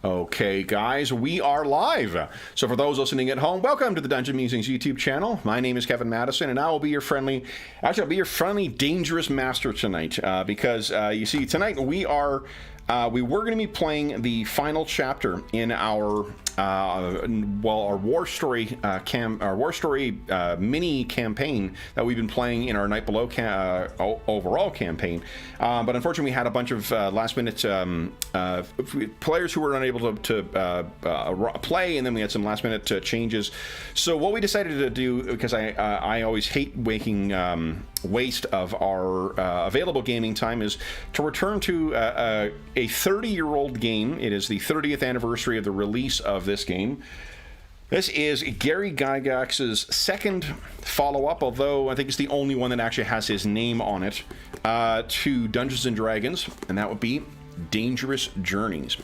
Okay, guys, we are live. So for those listening at home, welcome to the Dungeon Musings YouTube channel. My name is Kevin Madison, and I will be your friendly, dangerous master tonight. Because you see, tonight we were going to be playing the final chapter in our war story mini campaign that we've been playing in our Night Below overall campaign. But unfortunately, we had a bunch of last minute players who were unable to play, and then we had some last minute changes. So what we decided to do, because I always hate making waste of our available gaming time, is to return to a 30-year-old game. It is the 30th anniversary of the release of this game. This is Gary Gygax's second follow-up, although I think it's the only one that actually has his name on it, to Dungeons & Dragons, and that would be Dangerous Journeys.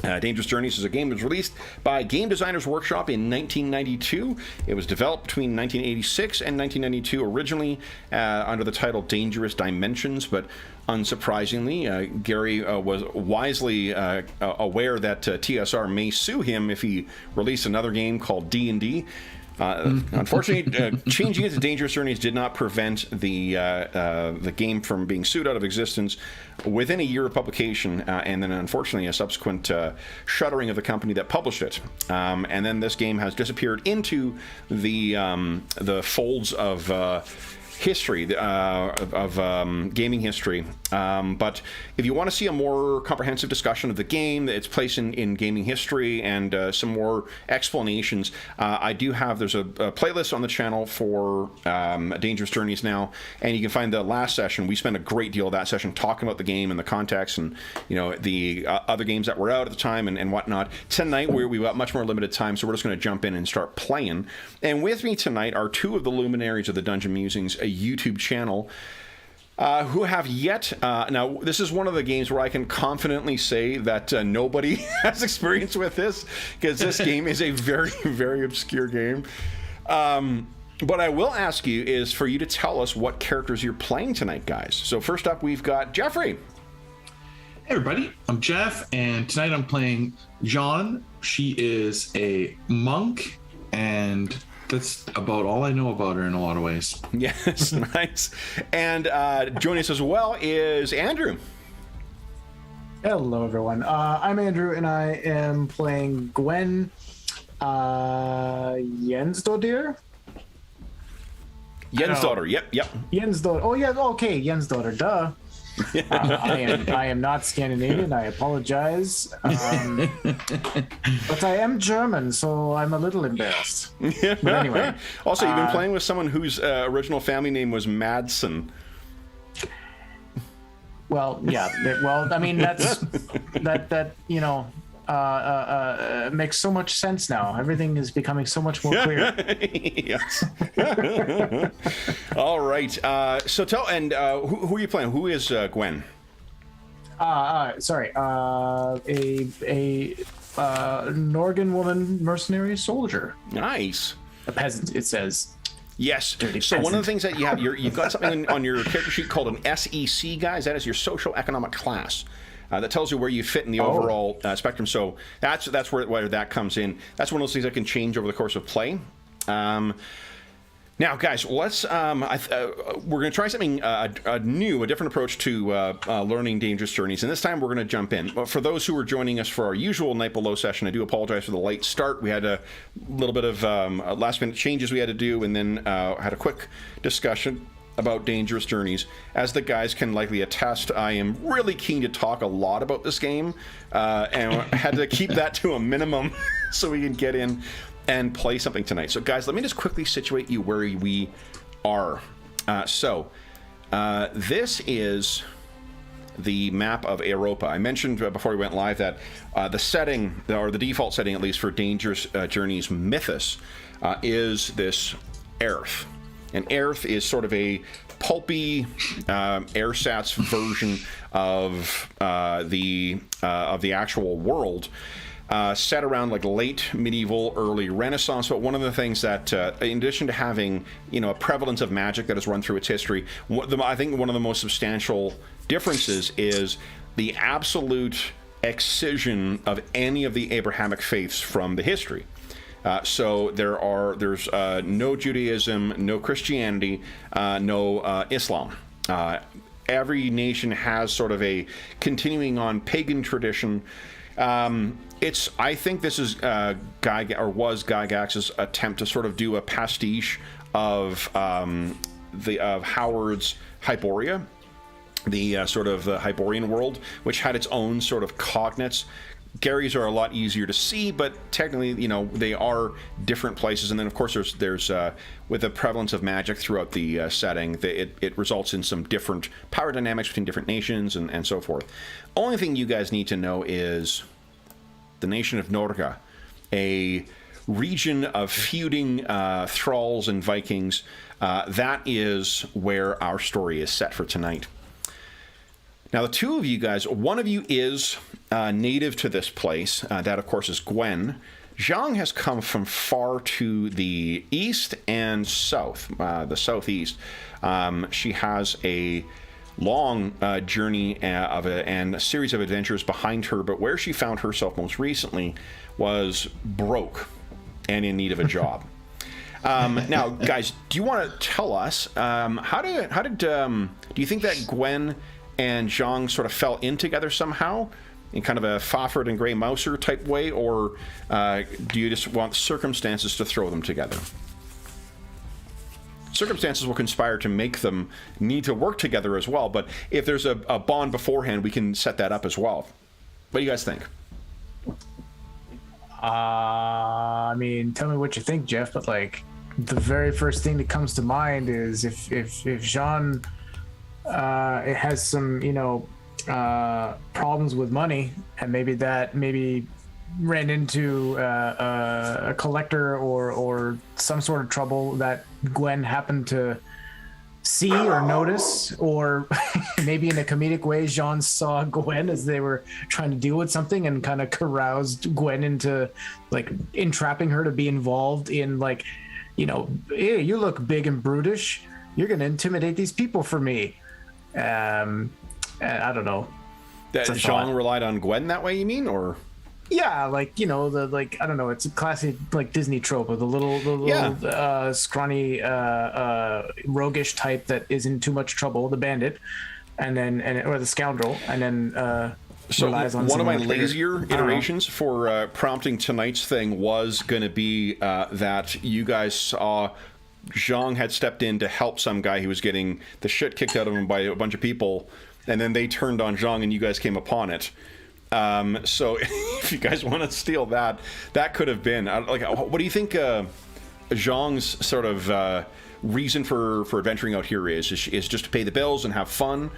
Dangerous Journeys is a game that was released by Game Designers Workshop in 1992. It was developed between 1986 and 1992, originally under the title Dangerous Dimensions, but unsurprisingly, Gary was wisely aware that TSR may sue him if he released another game called AD&D. Unfortunately, changing it to Dangerous Journeys did not prevent the game from being sued out of existence within a year of publication, and then unfortunately a subsequent shuttering of the company that published it. And then this game has disappeared into the folds of history, gaming history. But if you want to see a more comprehensive discussion of the game, its place in gaming history, and some more explanations, I do have, there's a playlist on the channel for Dangerous Journeys now, and you can find the last session. We spent a great deal of that session talking about the game and the context, and the other games that were out at the time and whatnot. Tonight we've got much more limited time, so we're just going to jump in and start playing. And with me tonight are two of the luminaries of the Dungeon Musings, a YouTube channel, who have yet, now this is one of the games where I can confidently say that nobody has experience with this, because this game is a very, very obscure game. But I will ask you is for you to tell us what characters you're playing tonight, guys. So first up, we've got Jeffrey. Hey everybody, I'm Jeff, and tonight I'm playing John. She is a monk, and that's about all I know about her in a lot of ways. Yes, nice. And joining us as well is Andrew. Hello, everyone. I'm Andrew, and I am playing Gwen Jensdottir. Jensdottir, yep. Jensdottir. Oh, yeah, okay, Jensdottir, duh. I am not Scandinavian. I apologize. But I am German, so I'm a little embarrassed. But anyway. Also, you've been playing with someone whose original family name was Madsen. Well, yeah. Well, I mean, that makes so much sense now. Everything is becoming so much more clear. Yes. All right. So tell, and who are you playing? Who is Gwen? Sorry. A Norgan woman mercenary soldier. Nice. A peasant, it says. Yes. So one of the things that you have, you've got something on your character sheet called an SEC, guys. That is your social economic class. That tells you where you fit in the overall spectrum. So that's where that comes in. That's one of those things that can change over the course of play. Now, guys, let's. We're going to try something new, a different approach to learning Dangerous Journeys, and this time we're going to jump in. But for those who are joining us for our usual Night Below session, I do apologize for the late start. We had a little bit of last-minute changes we had to do, and then had a quick discussion about Dangerous Journeys. As the guys can likely attest, I am really keen to talk a lot about this game, and had to keep that to a minimum so we can get in and play something tonight. So guys, let me just quickly situate you where we are. This is the map of Europa. I mentioned before we went live that the setting, or the default setting at least for Dangerous Journeys Mythus, is this Earth. And Earth is sort of a pulpy ersatz version of the actual world, set around like late medieval, early Renaissance. But one of the things that, in addition to having a prevalence of magic that has run through its history, I think one of the most substantial differences is the absolute excision of any of the Abrahamic faiths from the history. So there's no Judaism, no Christianity, no Islam. Every nation has sort of a continuing on pagan tradition. I think this is Gygax's attempt to sort of do a pastiche of Howard's Hyboria, the sort of the Hyborian world, which had its own sort of cognates. Gary's are a lot easier to see, but technically, they are different places. And then, of course, there's with the prevalence of magic throughout the setting, it results in some different power dynamics between different nations and so forth. Only thing you guys need to know is the nation of Norga, a region of feuding thralls and Vikings. That is where our story is set for tonight. Now, the two of you guys, one of you is native to this place. That, of course, is Gwen. Zhang has come from far to the east and south, the southeast. She has a long journey and a series of adventures behind her, but where she found herself most recently was broke and in need of a job. Now, guys, do you want to tell us do you think that Gwen and Zhang sort of fell in together somehow in kind of a Fafhrd and Grey Mouser type way, or do you just want circumstances to throw them together? Circumstances will conspire to make them need to work together as well, but if there's a bond beforehand, we can set that up as well. What do you guys think? I mean, tell me what you think, Jeff, but the very first thing that comes to mind is if Jean it has some problems with money, and maybe ran into a collector or some sort of trouble that Gwen happened to see or notice, or maybe in a comedic way, Jean saw Gwen as they were trying to deal with something and kind of caroused Gwen into entrapping her to be involved in hey, you look big and brutish, you're going to intimidate these people for me. I don't know. That Jean relied on Gwen that way, you mean, or? Yeah, I don't know. It's a classic Disney trope of the little scrawny, roguish type that is in too much trouble, the bandit, or the scoundrel, and then so relies on one of my lazier iterations for prompting tonight's thing was going to be that you guys saw Zhang had stepped in to help some guy who was getting the shit kicked out of him by a bunch of people, and then they turned on Zhang and you guys came upon it. So if you guys want to steal that could have been what do you think Zhang's sort of reason for adventuring out here is just to pay the bills and have fun,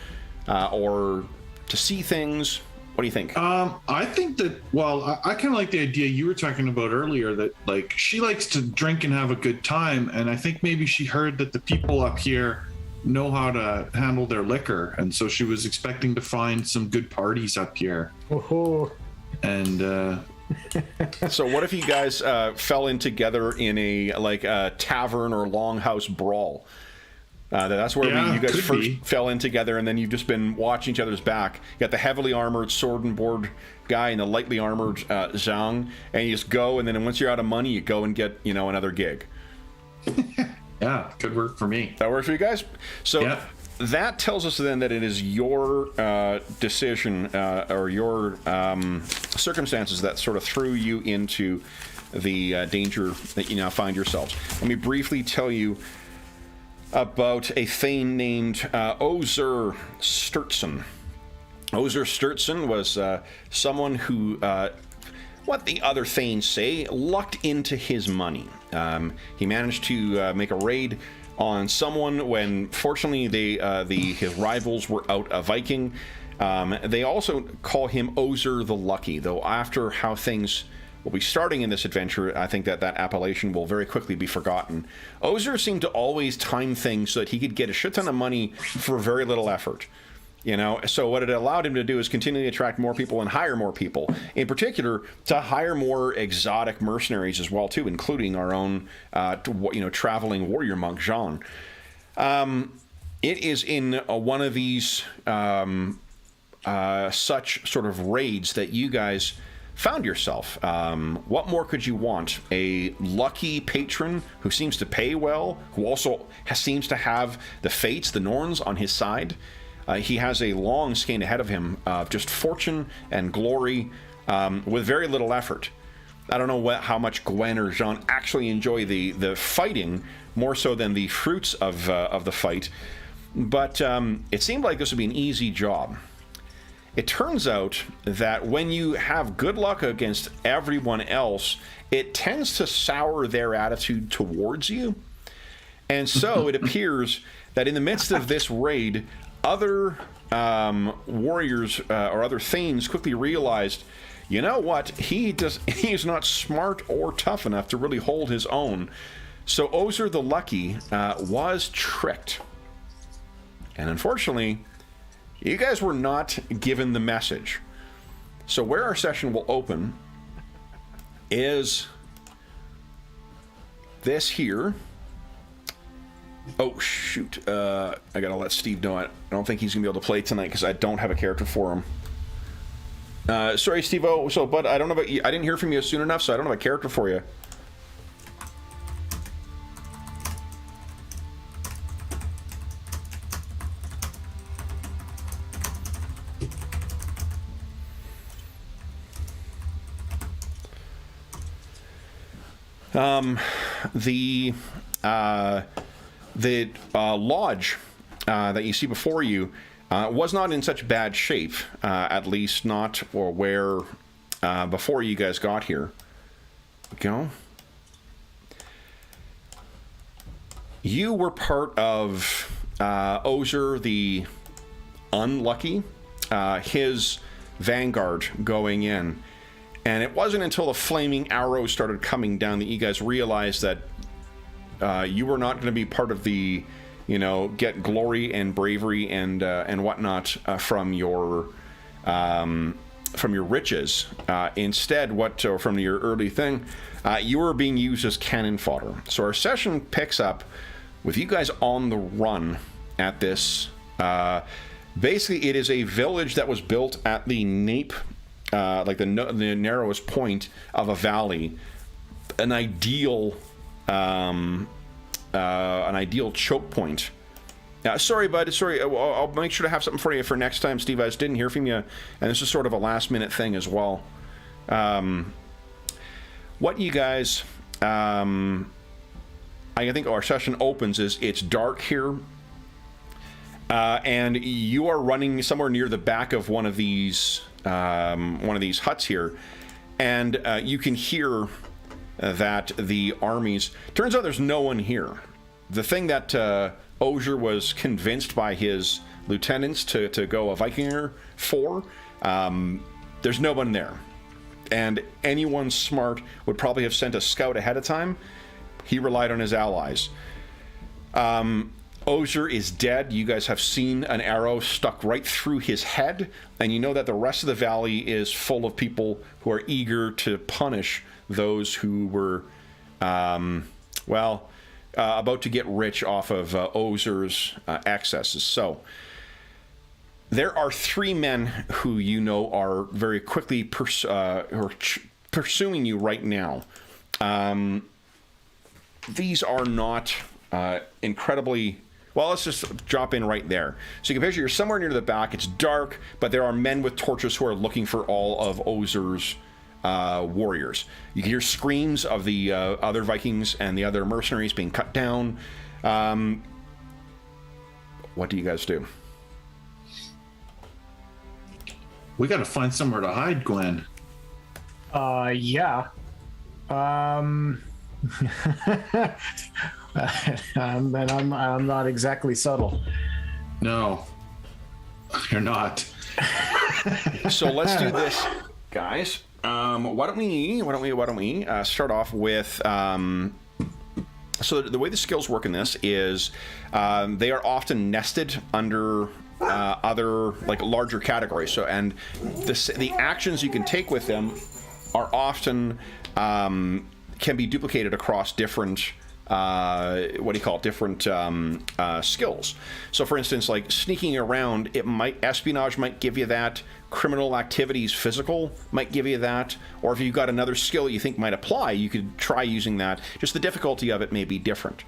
or to see things? What do you think? I think that, I kind of like the idea you were talking about earlier, that she likes to drink and have a good time, and I think maybe she heard that the people up here know how to handle their liquor, and so she was expecting to find some good parties up here. Oh. And so what if you guys fell in together in a tavern or longhouse brawl? That's where you guys first fell in together, and then you've just been watching each other's back. You got the heavily armored sword and board guy and the lightly armored Zhang, and you just go, and then once you're out of money, you go and get another gig. Yeah, could work for me. That works for you guys? So that tells us then that it is your decision or your circumstances that sort of threw you into the danger that you now find yourselves. Let me briefly tell you about a thane named Ozer Sturtson. Ozer Sturtson was someone who, what the other thanes say, lucked into his money. He managed to make a raid on someone when, fortunately, his rivals were out a Viking. They also call him Ozer the Lucky, though after how things will be starting in this adventure, I think that appellation will very quickly be forgotten. Ozer seemed to always time things so that he could get a shit ton of money for very little effort. So what it allowed him to do is continually attract more people and hire more people. In particular, to hire more exotic mercenaries as well, too, including our own, traveling warrior monk, Jean. It is in one of these such sort of raids that you guys found yourself. What more could you want? A lucky patron who seems to pay well, who also seems to have the fates, the Norns, on his side. He has a long skein ahead of him of just fortune and glory with very little effort. I don't know how much Gwen or Jean actually enjoy the fighting, more so than the fruits of the fight, but it seemed like this would be an easy job. It turns out that when you have good luck against everyone else, it tends to sour their attitude towards you. And so it appears that in the midst of this raid, other warriors or other Thanes quickly realized, you know what, he's not smart or tough enough to really hold his own. So Ozer the Lucky was tricked. And unfortunately, you guys were not given the message. So where our session will open is this here. Oh, shoot. I gotta let Steve know. I don't think he's gonna be able to play tonight because I don't have a character for him. Sorry, Steve. Oh, so, but I don't know about you. I didn't hear from you soon enough, so I don't have a character for you. The lodge that you see before you was not in such bad shape, at least not or where before you guys got here. Go. You were part of Ozer the Unlucky, his vanguard going in. And it wasn't until the flaming arrows started coming down that you guys realized that you were not going to be part of the, get glory and bravery and whatnot from your riches. Instead, from your early thing, you were being used as cannon fodder. So our session picks up with you guys on the run at this. Basically, it is a village that was built at the nape. Like the narrowest point of a valley, an ideal choke point. Sorry, bud. Sorry, I'll make sure to have something for you for next time, Steve. I just didn't hear from you, and this is sort of a last-minute thing as well. What you guys, I think our session opens is it's dark here. And you are running somewhere near the back of one of these huts here, and you can hear that the armies. Turns out there's no one here. The thing that Ozer was convinced by his lieutenants to go a Vikinger for, there's no one there, and anyone smart would probably have sent a scout ahead of time. He relied on his allies. Ozer is dead. You guys have seen an arrow stuck right through his head, and you know that the rest of the valley is full of people who are eager to punish those who were, about to get rich off of Ozer's excesses. So there are 3 men who are very quickly pursuing you right now. These are not incredibly... Well, let's just drop in right there. So you can picture you're somewhere near the back. It's dark, but there are men with torches who are looking for all of Ozer's warriors. You can hear screams of the other Vikings and the other mercenaries being cut down. What do you guys do? We got to find somewhere to hide, Gwen. Yeah. And I'm not exactly subtle. No, you're not. So let's do this, guys. Why don't we start off with? So the way the skills work in this is they are often nested under other larger categories. So the actions you can take with them are often can be duplicated across different what do you call it, different skills. So for instance, like sneaking around, espionage might give you that, criminal activities physical might give you that, or if you've got another skill you think might apply, you could try using that. Just the difficulty of it may be different.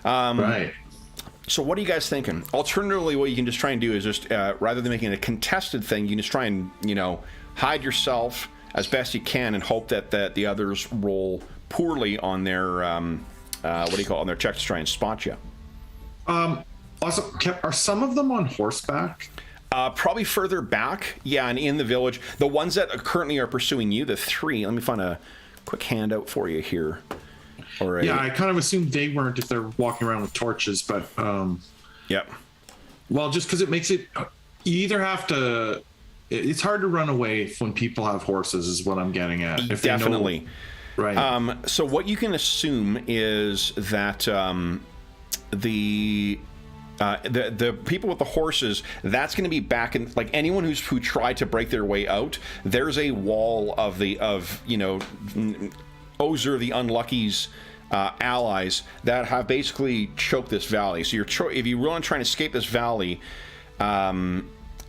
Right. So what are you guys thinking? Alternatively, what you can just try and do is just, rather than making it a contested thing, you can just try and, hide yourself as best you can and hope that the others roll poorly on their, on their checks to try and spot you. Also, are some of them on horseback? Probably further back, yeah, and in the village. The ones that currently are pursuing you, the 3, let me find a quick handout for you here. Yeah, I kind of assumed they weren't if they're walking around with torches, but yep. Well, just because it makes it, you either have to. It's hard to run away when people have horses, is what I'm getting at. If Definitely. Right. So what you can assume is that the people with the horses, that's going to be back in, like anyone who tried to break their way out. There's a wall of Ozer the Unlucky's allies that have basically choked this valley. So if you really trying to escape this valley,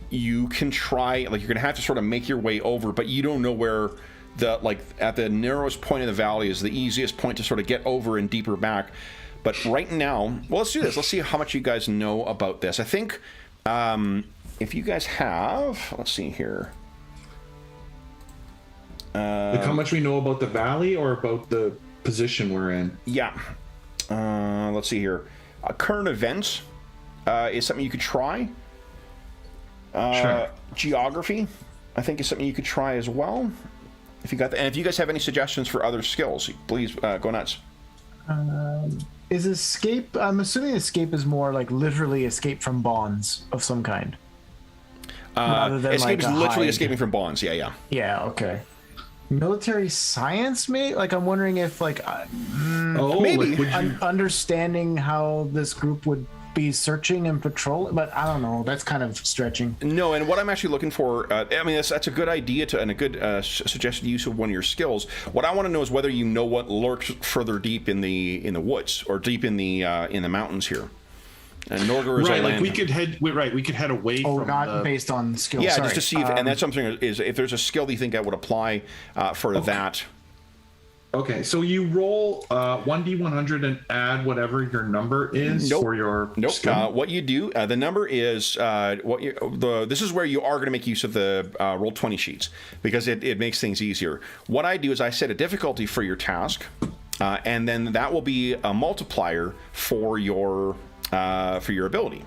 you can try, like you're gonna have to sort of make your way over, but you don't know where at the narrowest point of the valley is the easiest point to sort of get over and deeper back. But right now, well, let's do this. Let's see how much you guys know about this. I think if you guys have, let's see here. Like how much we know about the valley or about the position we're in? Yeah. Let's see here. Current events is something you could try. Sure. Geography, I think, is something you could try as well. If you got and if you guys have any suggestions for other skills, please go nuts. Is escape? I'm assuming escape is more like literally escape from bonds of some kind. Rather than escape like is literally hide. escaping from bonds. Yeah. Yeah. Okay. Military science, mate. Like I'm wondering if maybe understanding how this group would be searching and patrol, but I don't know. That's kind of stretching. No, and what I'm actually looking for, I mean, that's a good idea and a good suggested use of one of your skills. What I want to know is whether you know what lurks further deep in the woods or deep in the mountains here. And Norgor is right. like We could head. Right, we could head away. from not based on skill. Yeah, Sorry. just to see if, and that's something is if there's a skill that you think that would apply for that. Okay, so you roll 1d100 and add whatever your number is for your skill. What you do, the number is this is where you are going to make use of the roll 20 sheets because it makes things easier. What I do is I set a difficulty for your task, and then that will be a multiplier for your ability.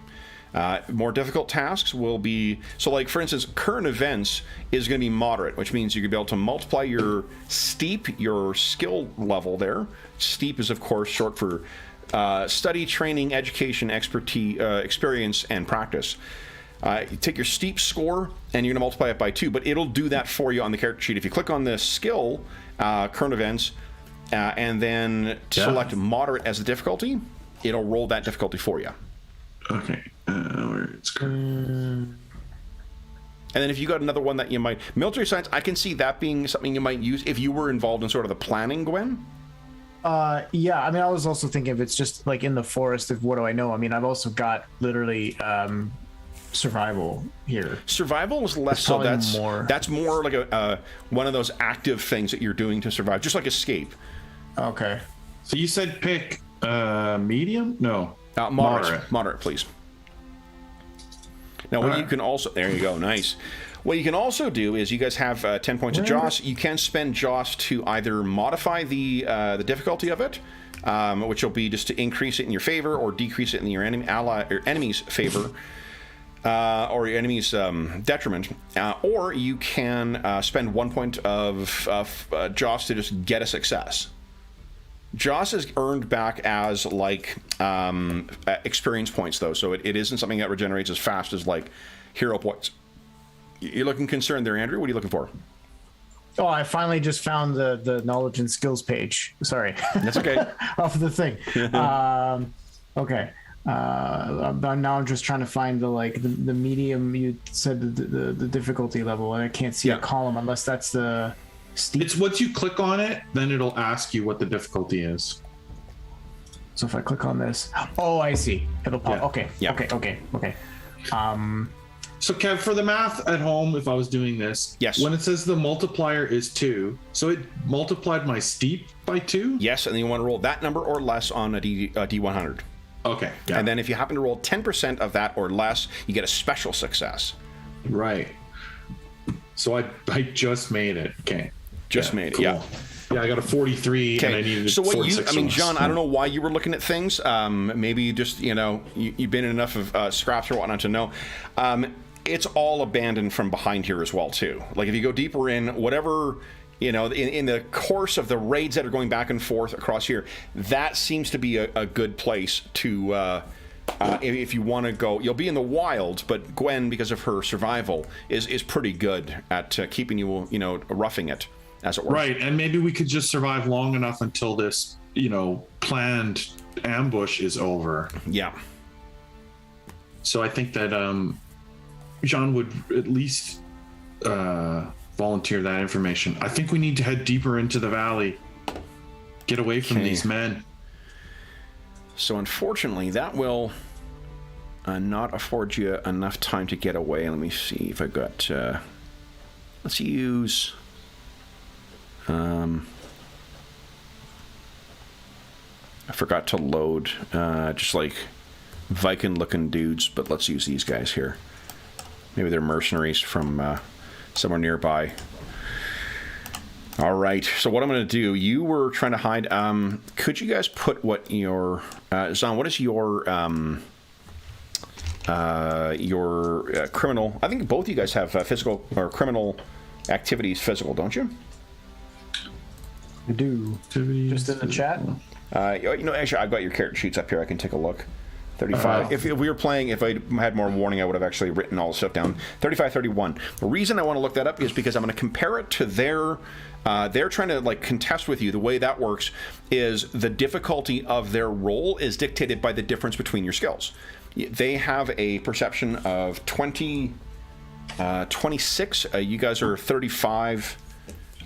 More difficult tasks will be, so like for instance, current events is going to be moderate, which means you could be able to multiply your steep, your skill level there. Steep is of course short for study, training, education, expertise, experience, and practice. You take your steep score and you're going to multiply it by 2, but it'll do that for you on the character sheet. If you click on the skill, current events, and then select moderate as the difficulty, it'll roll that difficulty for you. Okay. Where it's and then if you got another one that you might, military science, I can see that being something you might use if you were involved in sort of the planning, Gwen. Yeah, I mean, I was also thinking if it's just like in the forest, what do I know? I mean, I've also got literally survival here. Survival is less, so that's more like a one of those active things that you're doing to survive, just like escape. Okay. So you said pick medium? No. Moderate, please. Now, what you can also, there you go, nice. What you can also do is you guys have 10 points of Joss. You can spend Joss to either modify the difficulty of it, which will be just to increase it in your favor or decrease it in your enemy's favor, or your enemy's detriment. Or you can spend 1 point of Joss to just get a success. Joss is earned back as like experience points though, so it isn't something that regenerates as fast as like hero points. You're looking concerned there, Andrew. What are you looking for? Oh, I finally just found the knowledge and skills page. Sorry. That's okay. Off the thing. Okay. Now I'm just trying to find the medium. You said the difficulty level, and I can't see a column unless that's the steep. It's once you click on it, then it'll ask you what the difficulty is. So if I click on this, oh, I see. It'll pop. Yeah. Okay. Yeah. Okay. So Kev, for the math at home, if I was doing this, Yes. when it says the multiplier is 2, so it multiplied my steep by 2? Yes, and then you want to roll that number or less on a D100. Okay. Yeah. And then if you happen to roll 10% of that or less, you get a special success. Right. So I just made it. Okay. Just made it, cool. yeah. Yeah, I got a 43 and I needed So what 46 I mean, on this. John, I don't know why you were looking at things. Maybe you just, you've been in enough of scraps or whatnot to know. It's all abandoned from behind here as well, too. Like, if you go deeper in, whatever, in the course of the raids that are going back and forth across here, that seems to be a good place to, if you want to go. You'll be in the wild, but Gwen, because of her survival, is pretty good at keeping you, roughing it, as it were. Right, and maybe we could just survive long enough until this, planned ambush is over. Yeah. So I think that Jean would at least volunteer that information. I think we need to head deeper into the valley, get away from these men. So unfortunately, that will not afford you enough time to get away. Let me see if I got. Let's use. I forgot to load just like Viking-looking dudes, but let's use these guys here. Maybe they're mercenaries from somewhere nearby. All right. So what I'm going to do? You were trying to hide. Could you guys put what your Zon? What is your criminal? I think both you guys have physical or criminal activities. Physical, don't you? I do. Just in the chat. Actually, I've got your character sheets up here. I can take a look. 35. If we were playing, if I had more warning, I would have actually written all the stuff down. 35, 31. The reason I want to look that up is because I'm going to compare it to their. They're trying to contest with you. The way that works is the difficulty of their role is dictated by the difference between your skills. They have a perception of 26. You guys are 35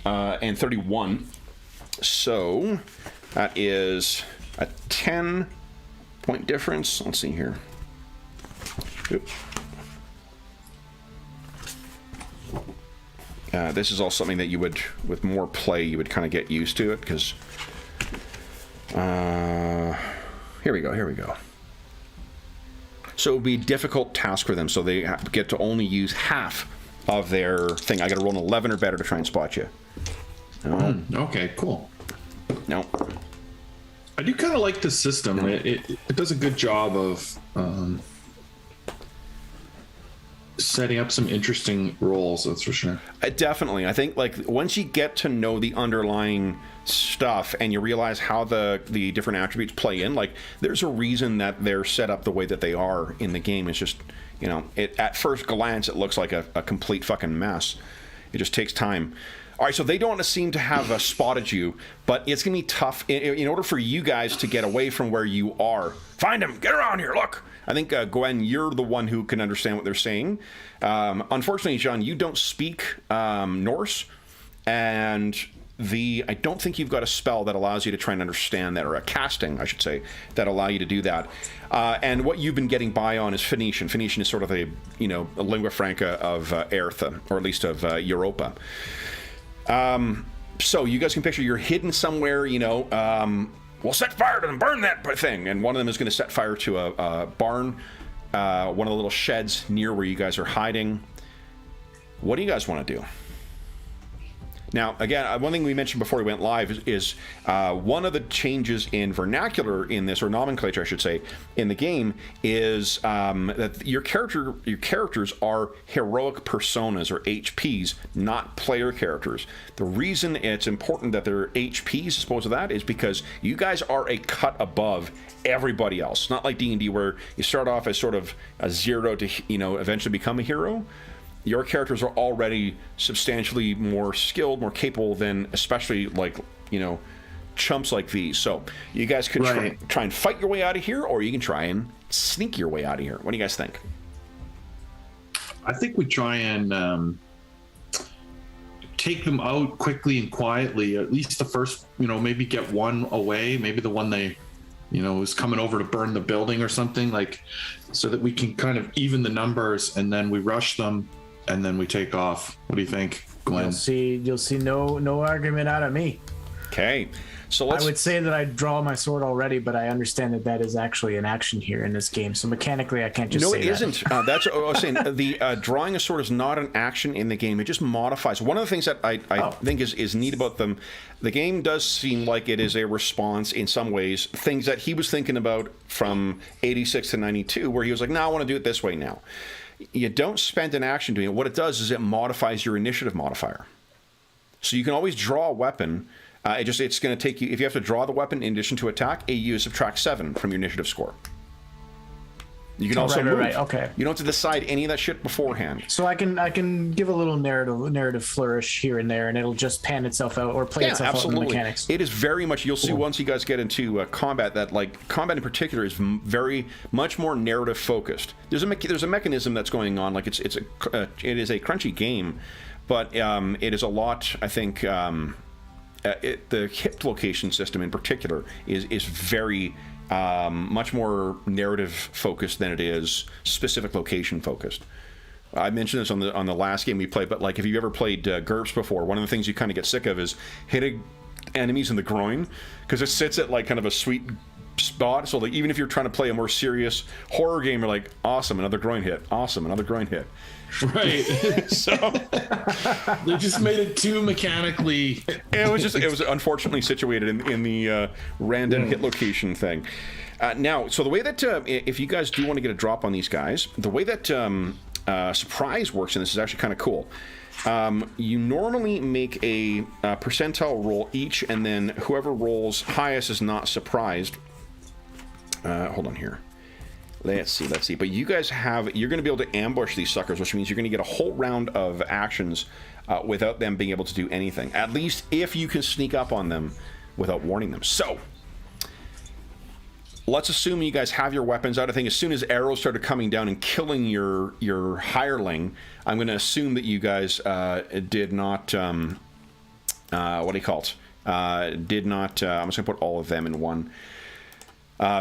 and 31. So that is a 10-point difference. Let's see here. Oops. This is all something that you would, with more play, you would kind of get used to it, because here we go. So it would be a difficult task for them, so they get to only use half of their thing. I got to roll an 11 or better to try and spot you. No. Okay, cool. No. I do kind of like this system. No. It does a good job of setting up some interesting roles, that's for sure. Definitely. I think once you get to know the underlying stuff and you realize how the different attributes play in, there's a reason that they're set up the way that they are in the game. It's just, at first glance, it looks like a complete fucking mess. It just takes time. All right, so they don't seem to have spotted you, but it's going to be tough in order for you guys to get away from where you are. Find him! Get around here, look! I think, Gwen, you're the one who can understand what they're saying. Unfortunately, John, you don't speak Norse, and I don't think you've got a spell that allows you to try and understand that, or a casting, I should say, that allow you to do that. And what you've been getting by on is Phoenician. Phoenician is sort of a lingua franca of Eartha, or at least of Europa. So you guys can picture you're hidden somewhere, we'll set fire to them, burn that thing. And one of them is going to set fire to a barn, one of the little sheds near where you guys are hiding. What do you guys want to do? Now, again, one thing we mentioned before we went live is one of the changes in vernacular in this, or nomenclature, I should say, in the game is that your characters are heroic personas, or HPs, not player characters. The reason it's important that they're HPs, as opposed to that, is because you guys are a cut above everybody else. Not like D&D, where you start off as sort of a zero to eventually become a hero. Your characters are already substantially more skilled, more capable than especially chumps like these. So you guys could try and fight your way out of here, or you can try and sneak your way out of here. What do you guys think? I think we try and take them out quickly and quietly. At least the first, maybe get one away. Maybe the one they who's coming over to burn the building or something, like, so that we can kind of even the numbers, and then we rush them, and then we take off. What do you think, Glenn? You'll see no argument out of me. Okay. So I would say that I draw my sword already, but I understand that is actually an action here in this game. So mechanically, I can't just say that. No, it isn't. That's what I was saying. The drawing a sword is not an action in the game. It just modifies. One of the things that I think is neat about them, the game does seem like it is a response in some ways, things that he was thinking about from 86 to 92, where he was like, no, I want to do it this way now. You don't spend an action doing it. What it does is it modifies your initiative modifier. So you can always draw a weapon. It's going to take you, if you have to draw the weapon in addition to attack, you subtract 7 from your initiative score. You can also move. Right, okay. You don't have to decide any of that shit beforehand. So I can give a little narrative flourish here and there, and it'll just pan itself out or play itself out in the mechanics. It is very much. You'll see once you guys get into combat that, like, combat in particular is very much more narrative focused. There's a mechanism that's going on. Like it is a crunchy game, but it is a lot. I think. The hit location system in particular is very much more narrative focused than it is specific location focused. I mentioned this on the last game we played, but like if you've ever played GURPS before, one of the things you kind of get sick of is hitting enemies in the groin, because it sits at like kind of a sweet spot. So like even if you're trying to play a more serious horror game, you're like, awesome, another groin hit. Awesome, another groin hit. Right. So they just made it too mechanically. It was unfortunately situated in the random hit location thing. Now, so the way that if you guys do want to get a drop on these guys, the way that surprise works, and this is actually kind of cool. You normally make a percentile roll each, and then whoever rolls highest is not surprised. Hold on here. Let's see. But you guys you're going to be able to ambush these suckers, which means you're going to get a whole round of actions without them being able to do anything. At least if you can sneak up on them without warning them. So, let's assume you guys have your weapons out. I think as soon as arrows started coming down and killing your hireling, I'm going to assume that you guys did not, what do you call it? Did not, I'm just going to put all of them in one.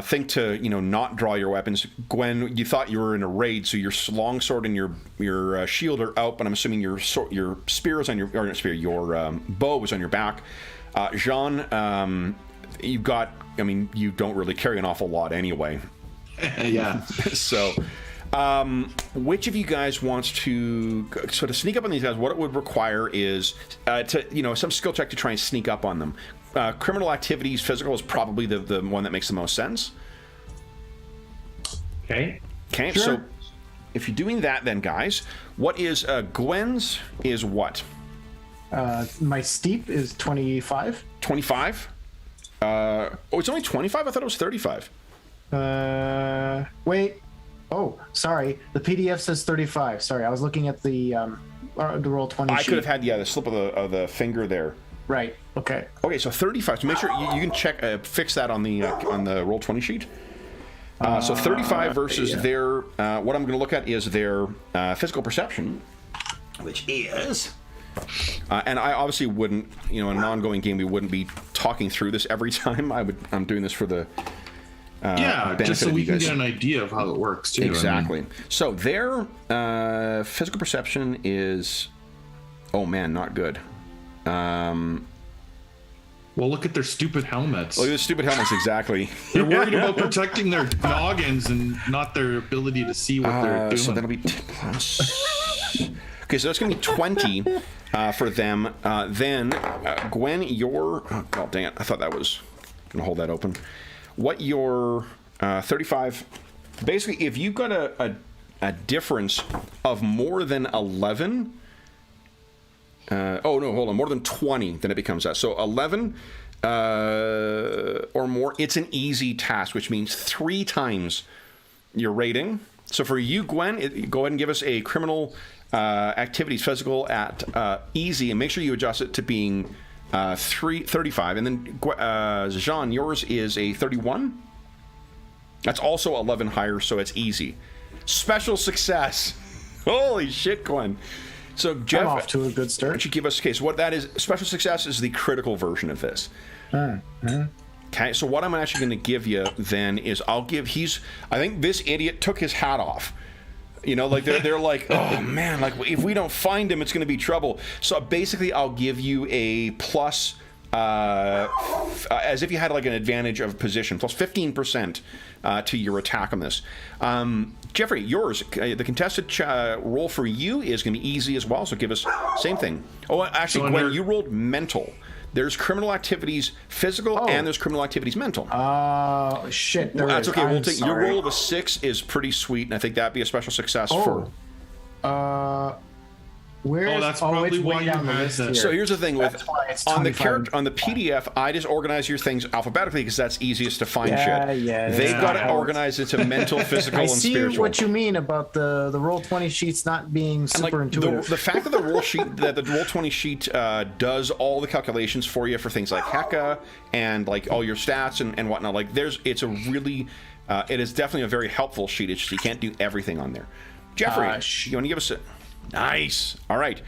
Think to not draw your weapons. Gwen, you thought you were in a raid, so your longsword and your shield are out, but I'm assuming your spear is on your bow is on your back. Jean, you've got. I mean, you don't really carry an awful lot anyway. Yeah. So, which of you guys wants to sort of sneak up on these guys? What it would require is some skill check to try and sneak up on them. Criminal activities, physical is probably the one that makes the most sense. Okay. Sure. So if you're doing that, then guys, what is Gwen's is what? My steep is 25. 25? It's only 25? I thought it was 35. Wait. Oh, sorry. The PDF says 35. Sorry, I was looking at the roll 20 sheet. I could have had the slip of the finger there. Right. Okay. Okay, so 35. So make sure you can check fix that on the roll 20 sheet. So 35 versus their what I'm going to look at is their physical perception, which is and I obviously wouldn't, in an ongoing game we wouldn't be talking through this every time. I'm doing this for the just so we can get an idea of how it works too. Exactly. I mean. So their physical perception is, oh man, not good. Well, look at their stupid helmets. Look at the stupid helmets, exactly. They're worried about protecting their noggins and not their ability to see what they're doing. So that'll be plus. Okay, so that's going to be 20 for them. Then, Gwen, oh, dang it. I thought that was going to hold that open. What your 35... Basically, if you've got a difference of more than 11... more than 20, then it becomes that. So 11 or more, it's an easy task, which means 3 times your rating. So for you, Gwen, go ahead and give us a criminal activities physical at easy, and make sure you adjust it to being 35. And then Jean, yours is a 31. That's also 11 higher, so it's easy. Special success. Holy shit, Gwen. So Jeff, I'm off to a good start. Why don't you give us a case? What that is, special success is the critical version of this. Okay, so what I'm actually going to give you then is I think this idiot took his hat off. You know, like they're like, oh man, like if we don't find him, it's going to be trouble. So basically, I'll give you a plus, as if you had like an advantage of position, plus 15% to your attack on this. Jeffrey, yours, the contested roll for you is going to be easy as well. So give us same thing. Oh, actually, Gwen, you rolled mental. There's criminal activities physical and there's criminal activities mental. Shit. That's okay. We'll take your roll of a 6 is pretty sweet, and I think that'd be a special success for. Where? That's probably why you had that. So here's the thing with on the PDF, I just organize your things alphabetically because that's easiest to find shit. Yeah, They've got it organized into mental, physical, and spiritual. I see what you mean about the Roll20 sheets not being super intuitive. The fact that the Roll20 sheet does all the calculations for you for things like Heka and like all your stats and whatnot. Like it's a really it is definitely a very helpful sheet. It's just you can't do everything on there. Jeffrey, you want to give us a nice. All right.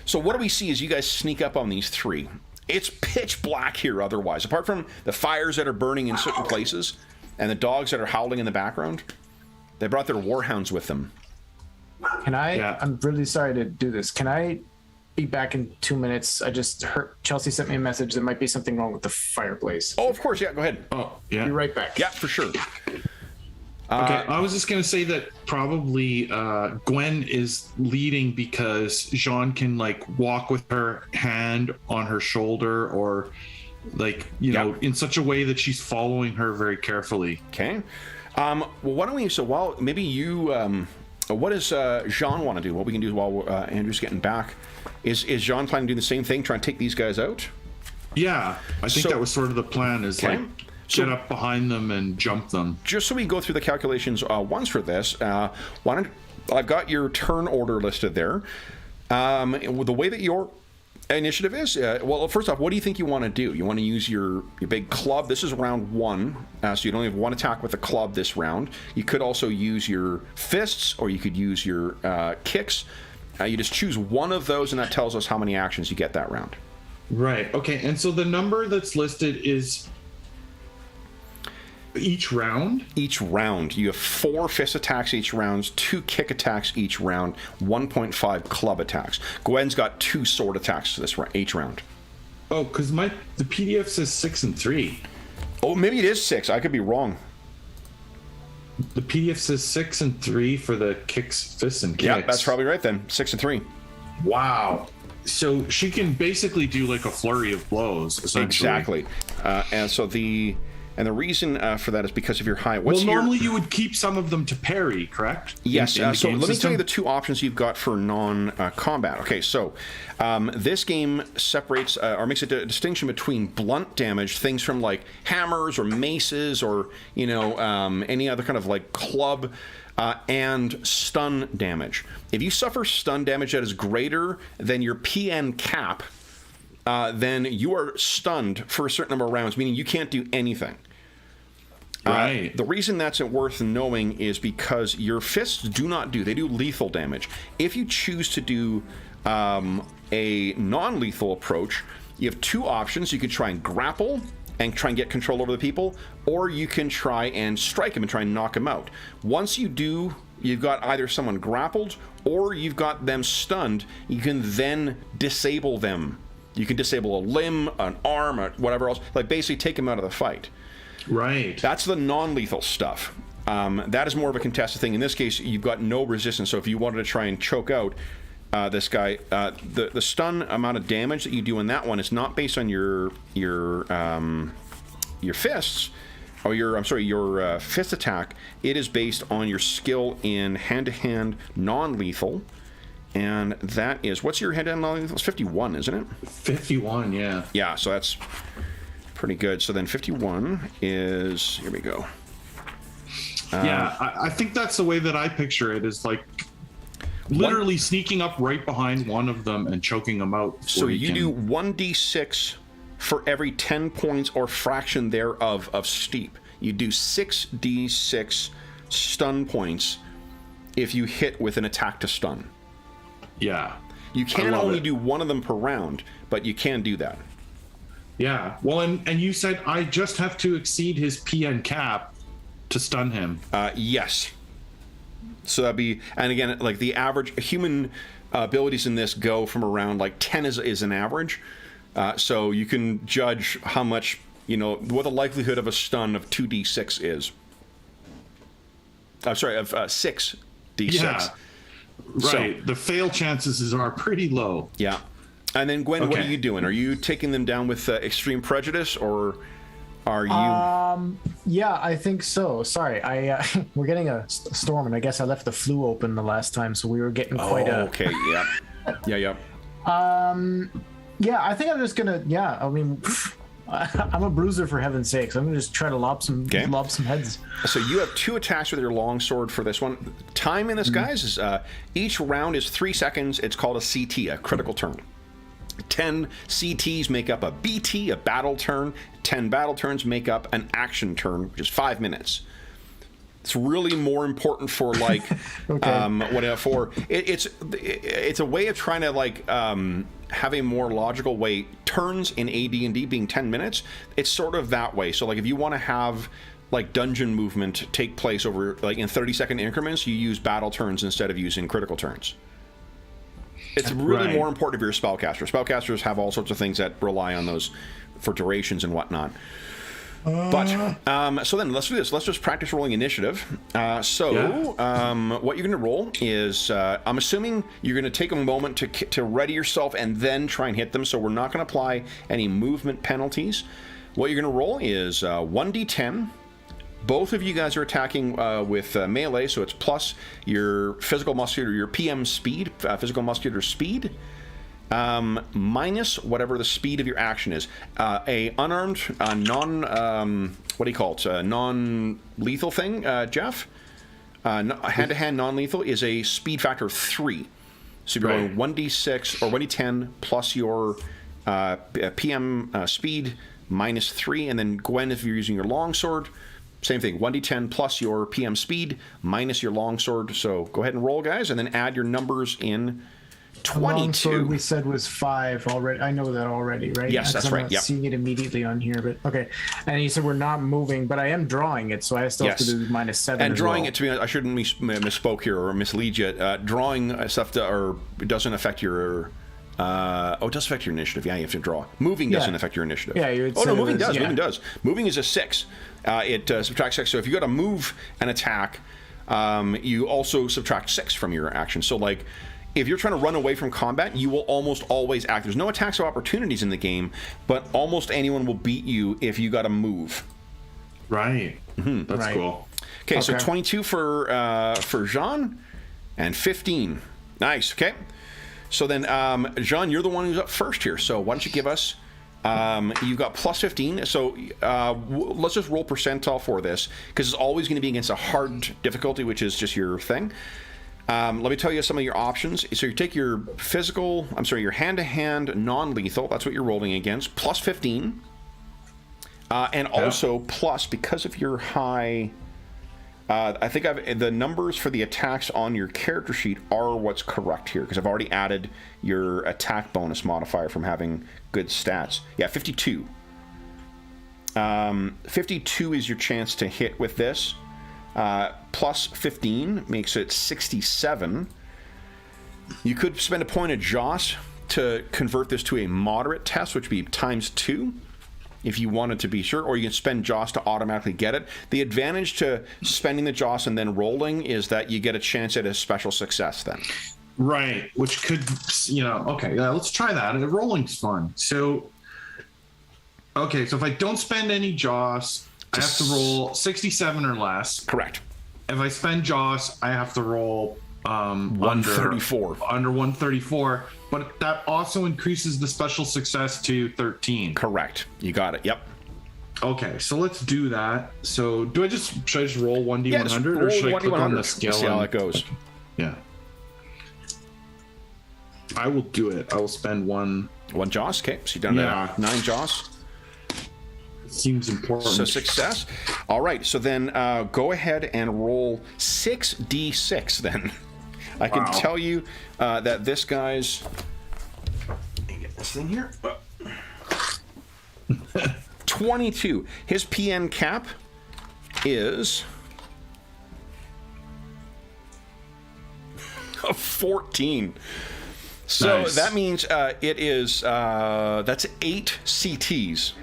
So what do we see as you guys sneak up on these three? It's pitch black here otherwise. Apart from the fires that are burning in certain places and the dogs that are howling in the background, they brought their warhounds with them. Can I? Yeah. I'm really sorry to do this. Can I be back in 2 minutes? I just heard Chelsea sent me a message. There might be something wrong with the fireplace. Oh, of course. Yeah, go ahead. Oh, yeah. Be right back. Yeah, for sure. Okay, I was just going to say that probably Gwen is leading because Jean can like walk with her hand on her shoulder or like, you know, in such a way that she's following her very carefully. Okay. Well, why don't we, maybe you, what does Jean want to do? What we can do while Andrew's getting back is Jean planning to do the same thing, try and take these guys out? Yeah, I think that was sort of the plan is like get up behind them and jump them. Just so we go through the calculations once for this, I've got your turn order listed there. The way that your initiative is, well, first off, what do you think you want to do? You want to use your big club. This is round 1, so you only have 1 attack with the club this round. You could also use your fists, or you could use your kicks. You just choose one of those, and that tells us how many actions you get that round. Right. Okay. And so the number that's listed is each round? Each round. You have 4 fist attacks each round, 2 kick attacks each round, 1.5 club attacks. Gwen's got 2 sword attacks each round. Oh, because the PDF says 6 and 3. Oh, maybe it is 6. I could be wrong. The PDF says 6 and 3 for the kicks, fists, and kicks. Yeah, that's probably right then. 6 and 3. Wow. So she can basically do like a flurry of blows, essentially. Exactly. And the reason for that is because of your height. Normally you would keep some of them to parry, correct? Yes. So let me tell you the 2 options you've got for non-combat. Okay, so this game separates or makes a distinction between blunt damage, things from like hammers or maces or any other kind of like club, and stun damage. If you suffer stun damage that is greater than your PN cap, then you are stunned for a certain number of rounds, meaning you can't do anything. Right. The reason that's worth knowing is because your fists they do lethal damage. If you choose to do a non-lethal approach, you have 2 options. You could try and grapple and try and get control over the people, or you can try and strike them and try and knock them out. Once you do, you've got either someone grappled or you've got them stunned. You can then disable them. You can disable a limb, an arm, or whatever else. Like basically take them out of the fight. Right. That's the non-lethal stuff. That is more of a contested thing. In this case, you've got no resistance. So if you wanted to try and choke out this guy, the stun amount of damage that you do in that one is not based on your fists, or your fist attack. It is based on your skill in hand-to-hand non-lethal. And that is, what's your hand-to-hand non-lethal? It's 51, isn't it? 51, yeah. Yeah, so that's pretty good. So then 51 is, here we go. Yeah, I think that's the way that I picture it, is like literally sneaking up right behind one of them and choking them out. So you do 1d6 for every 10 points or fraction thereof of steep. You do 6d6 stun points if you hit with an attack to stun. Yeah. You can only do one of them per round, but you can do that. Yeah. Well, and you said I just have to exceed his PN cap to stun him. Yes. So that'd be, and again, like the average human abilities in this go from around like 10 is an average. So you can judge how much, what the likelihood of a stun of 2d6 is. I'm sorry, of 6d6. Yeah. Right. So, the fail chances are pretty low. Yeah. And then, Gwen, what are you doing? Are you taking them down with extreme prejudice, or are you... Yeah, I think so. Sorry, we're getting a storm, and I guess I left the flue open the last time, so we were getting quite a... Okay, yeah. Yeah. Yeah, I think I'm just gonna... Yeah, I mean... I'm a bruiser, for heaven's sakes. I'm gonna just try to lob some heads. So you have 2 attacks with your longsword for this one. Time in this, guys, is each round is 3 seconds. It's called a CT, a critical turn. 10 CTs make up a BT, a battle turn. 10 battle turns make up an action turn, which is 5 minutes. It's really more important for like it's a way of trying to like have a more logical way. Turns in AD&D being 10 minutes, it's sort of that way. So like if you want to have like dungeon movement take place over like in 30-second increments, you use battle turns instead of using critical turns. It's really more important if you're a spellcaster. Spellcasters have all sorts of things that rely on those for durations and whatnot. But so then let's do this. Let's just practice rolling initiative. What you're going to roll is I'm assuming you're going to take a moment to ready yourself and then try and hit them. So we're not going to apply any movement penalties. What you're going to roll is 1d10. Both of you guys are attacking with melee, so it's plus your physical muscular, your PM speed, physical muscular speed, minus whatever the speed of your action is. A unarmed, non-lethal thing, Jeff. Hand-to-hand non-lethal is a speed factor of 3. So you're rolling 1d6 or 1d10 plus your PM speed minus 3, and then Gwen, if you're using your longsword, same thing, 1d10 plus your PM speed minus your longsword. So go ahead and roll, guys, and then add your numbers in. 22. Longsword we said was 5 already. I know that already, right? Yes, that's right. I'm not seeing it immediately on here, but okay. And you said we're not moving, but I am drawing it, so I still have to do minus 7. And drawing it, to be honest, I shouldn't misspoke here or mislead you. Drawing stuff doesn't affect your. It does affect your initiative. Yeah, you have to draw. Moving doesn't affect your initiative. Yeah, you would say moving does. Yeah. Moving does. Moving is a 6. It subtracts 6. So if you got to move an attack, you also subtract 6 from your action. So like, if you're trying to run away from combat, you will almost always act. There's no attacks of opportunities in the game, but almost anyone will beat you if you got to move. Right. Mm-hmm. That's cool. Okay, so 22 for Jean, and 15. Nice. Okay. So then, Jean, you're the one who's up first here. So why don't you give us? You've got plus 15. So let's just roll percentile for this, because it's always going to be against a hard difficulty, which is just your thing. Let me tell you some of your options. So you take your your hand-to-hand non-lethal. That's what you're rolling against. Plus 15. And also plus, because of your high... I think the numbers for the attacks on your character sheet are what's correct here, because I've already added your attack bonus modifier from having good stats. Yeah, 52. 52 is your chance to hit with this. Plus 15 makes it 67. You could spend a point of Joss to convert this to a moderate test, which would be times 2. If you wanted to be sure, or you can spend Joss to automatically get it. The advantage to spending the Joss and then rolling is that you get a chance at a special success then. Right, which could, okay, let's try that. Rolling's fun. So if I don't spend any Joss, I have to roll 67 or less. Correct. If I spend Joss, I have to roll 134. Under 134. But that also increases the special success to 13. Correct. You got it. Yep. Okay, so let's do that. So should I just roll 1d100 or should I click on the scale? See how that goes. Yeah. I will do it. I will spend one Joss. Okay, so you're down to 9 Joss. Seems important. So success. All right, so then go ahead and roll 6d6 then. I can tell you that this guy's... Let me get this thing here. 22. His PN cap is a 14. So Nice. that means it is that's 8 CTs.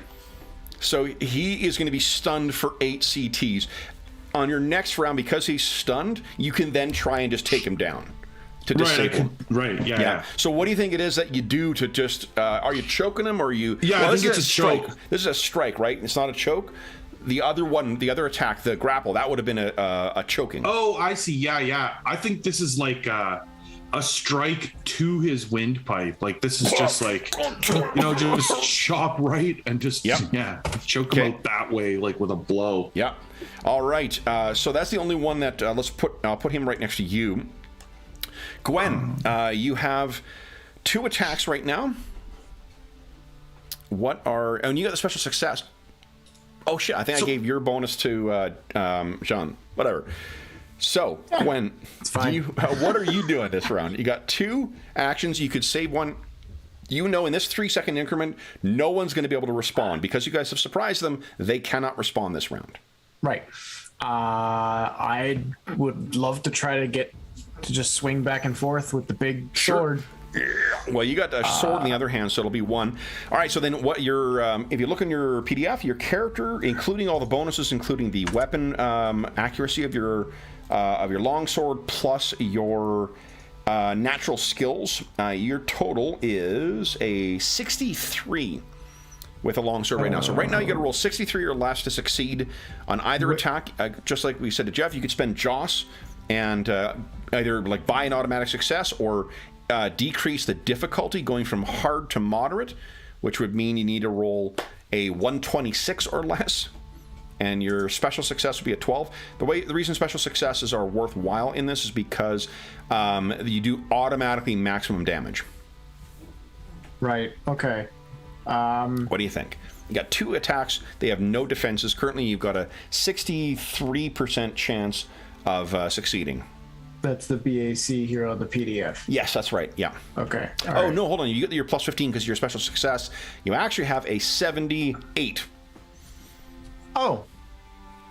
So he is going to be stunned for 8 CTs. On your next round, because he's stunned, you can then try and just take him down to disable him. Right, yeah. So what do you think it is that you do to just are you choking him, or are you? Yeah, I think this it's is a strike. choke. This is a strike, right? It's not a choke. The other attack, the grapple, that would have been a choking. Oh, I see. Yeah. I think this is like a strike to his windpipe. Like this is just like, just chop right and just choke him out that way, like with a blow. Yeah. All right. So that's the only one that I'll put him right next to you. Gwen, you have 2 attacks right now. And you got the special success. Oh shit! I think I gave your bonus to Jean. Whatever. So Gwen, it's fine. what are you doing this round? You got 2 actions. You could save one. In this 3-second increment, no one's going to be able to respond because you guys have surprised them. They cannot respond this round. Right. I would love to try to just swing back and forth with the big sword. Well, you got a sword in the other hand, so it'll be 1. All right. So then, what if you look in your PDF, your character, including all the bonuses, including the weapon accuracy of your longsword plus your natural skills, your total is a 63 with a longsword right now. So right now you got to roll 63 or less to succeed on either attack. Just like we said to Jeff, you could spend Joss and either like buy an automatic success or decrease the difficulty going from hard to moderate, which would mean you need to roll a 126 or less, and your special success would be a 12. The reason special successes are worthwhile in this is because you do automatically maximum damage. Right. Okay. What do you think? You got 2 attacks. They have no defenses. Currently, you've got a 63% chance of succeeding. That's the BAC here on the PDF. Yes, that's right. Yeah. Okay. No, hold on. You get your plus 15 because of your special success. You actually have a 78. Oh.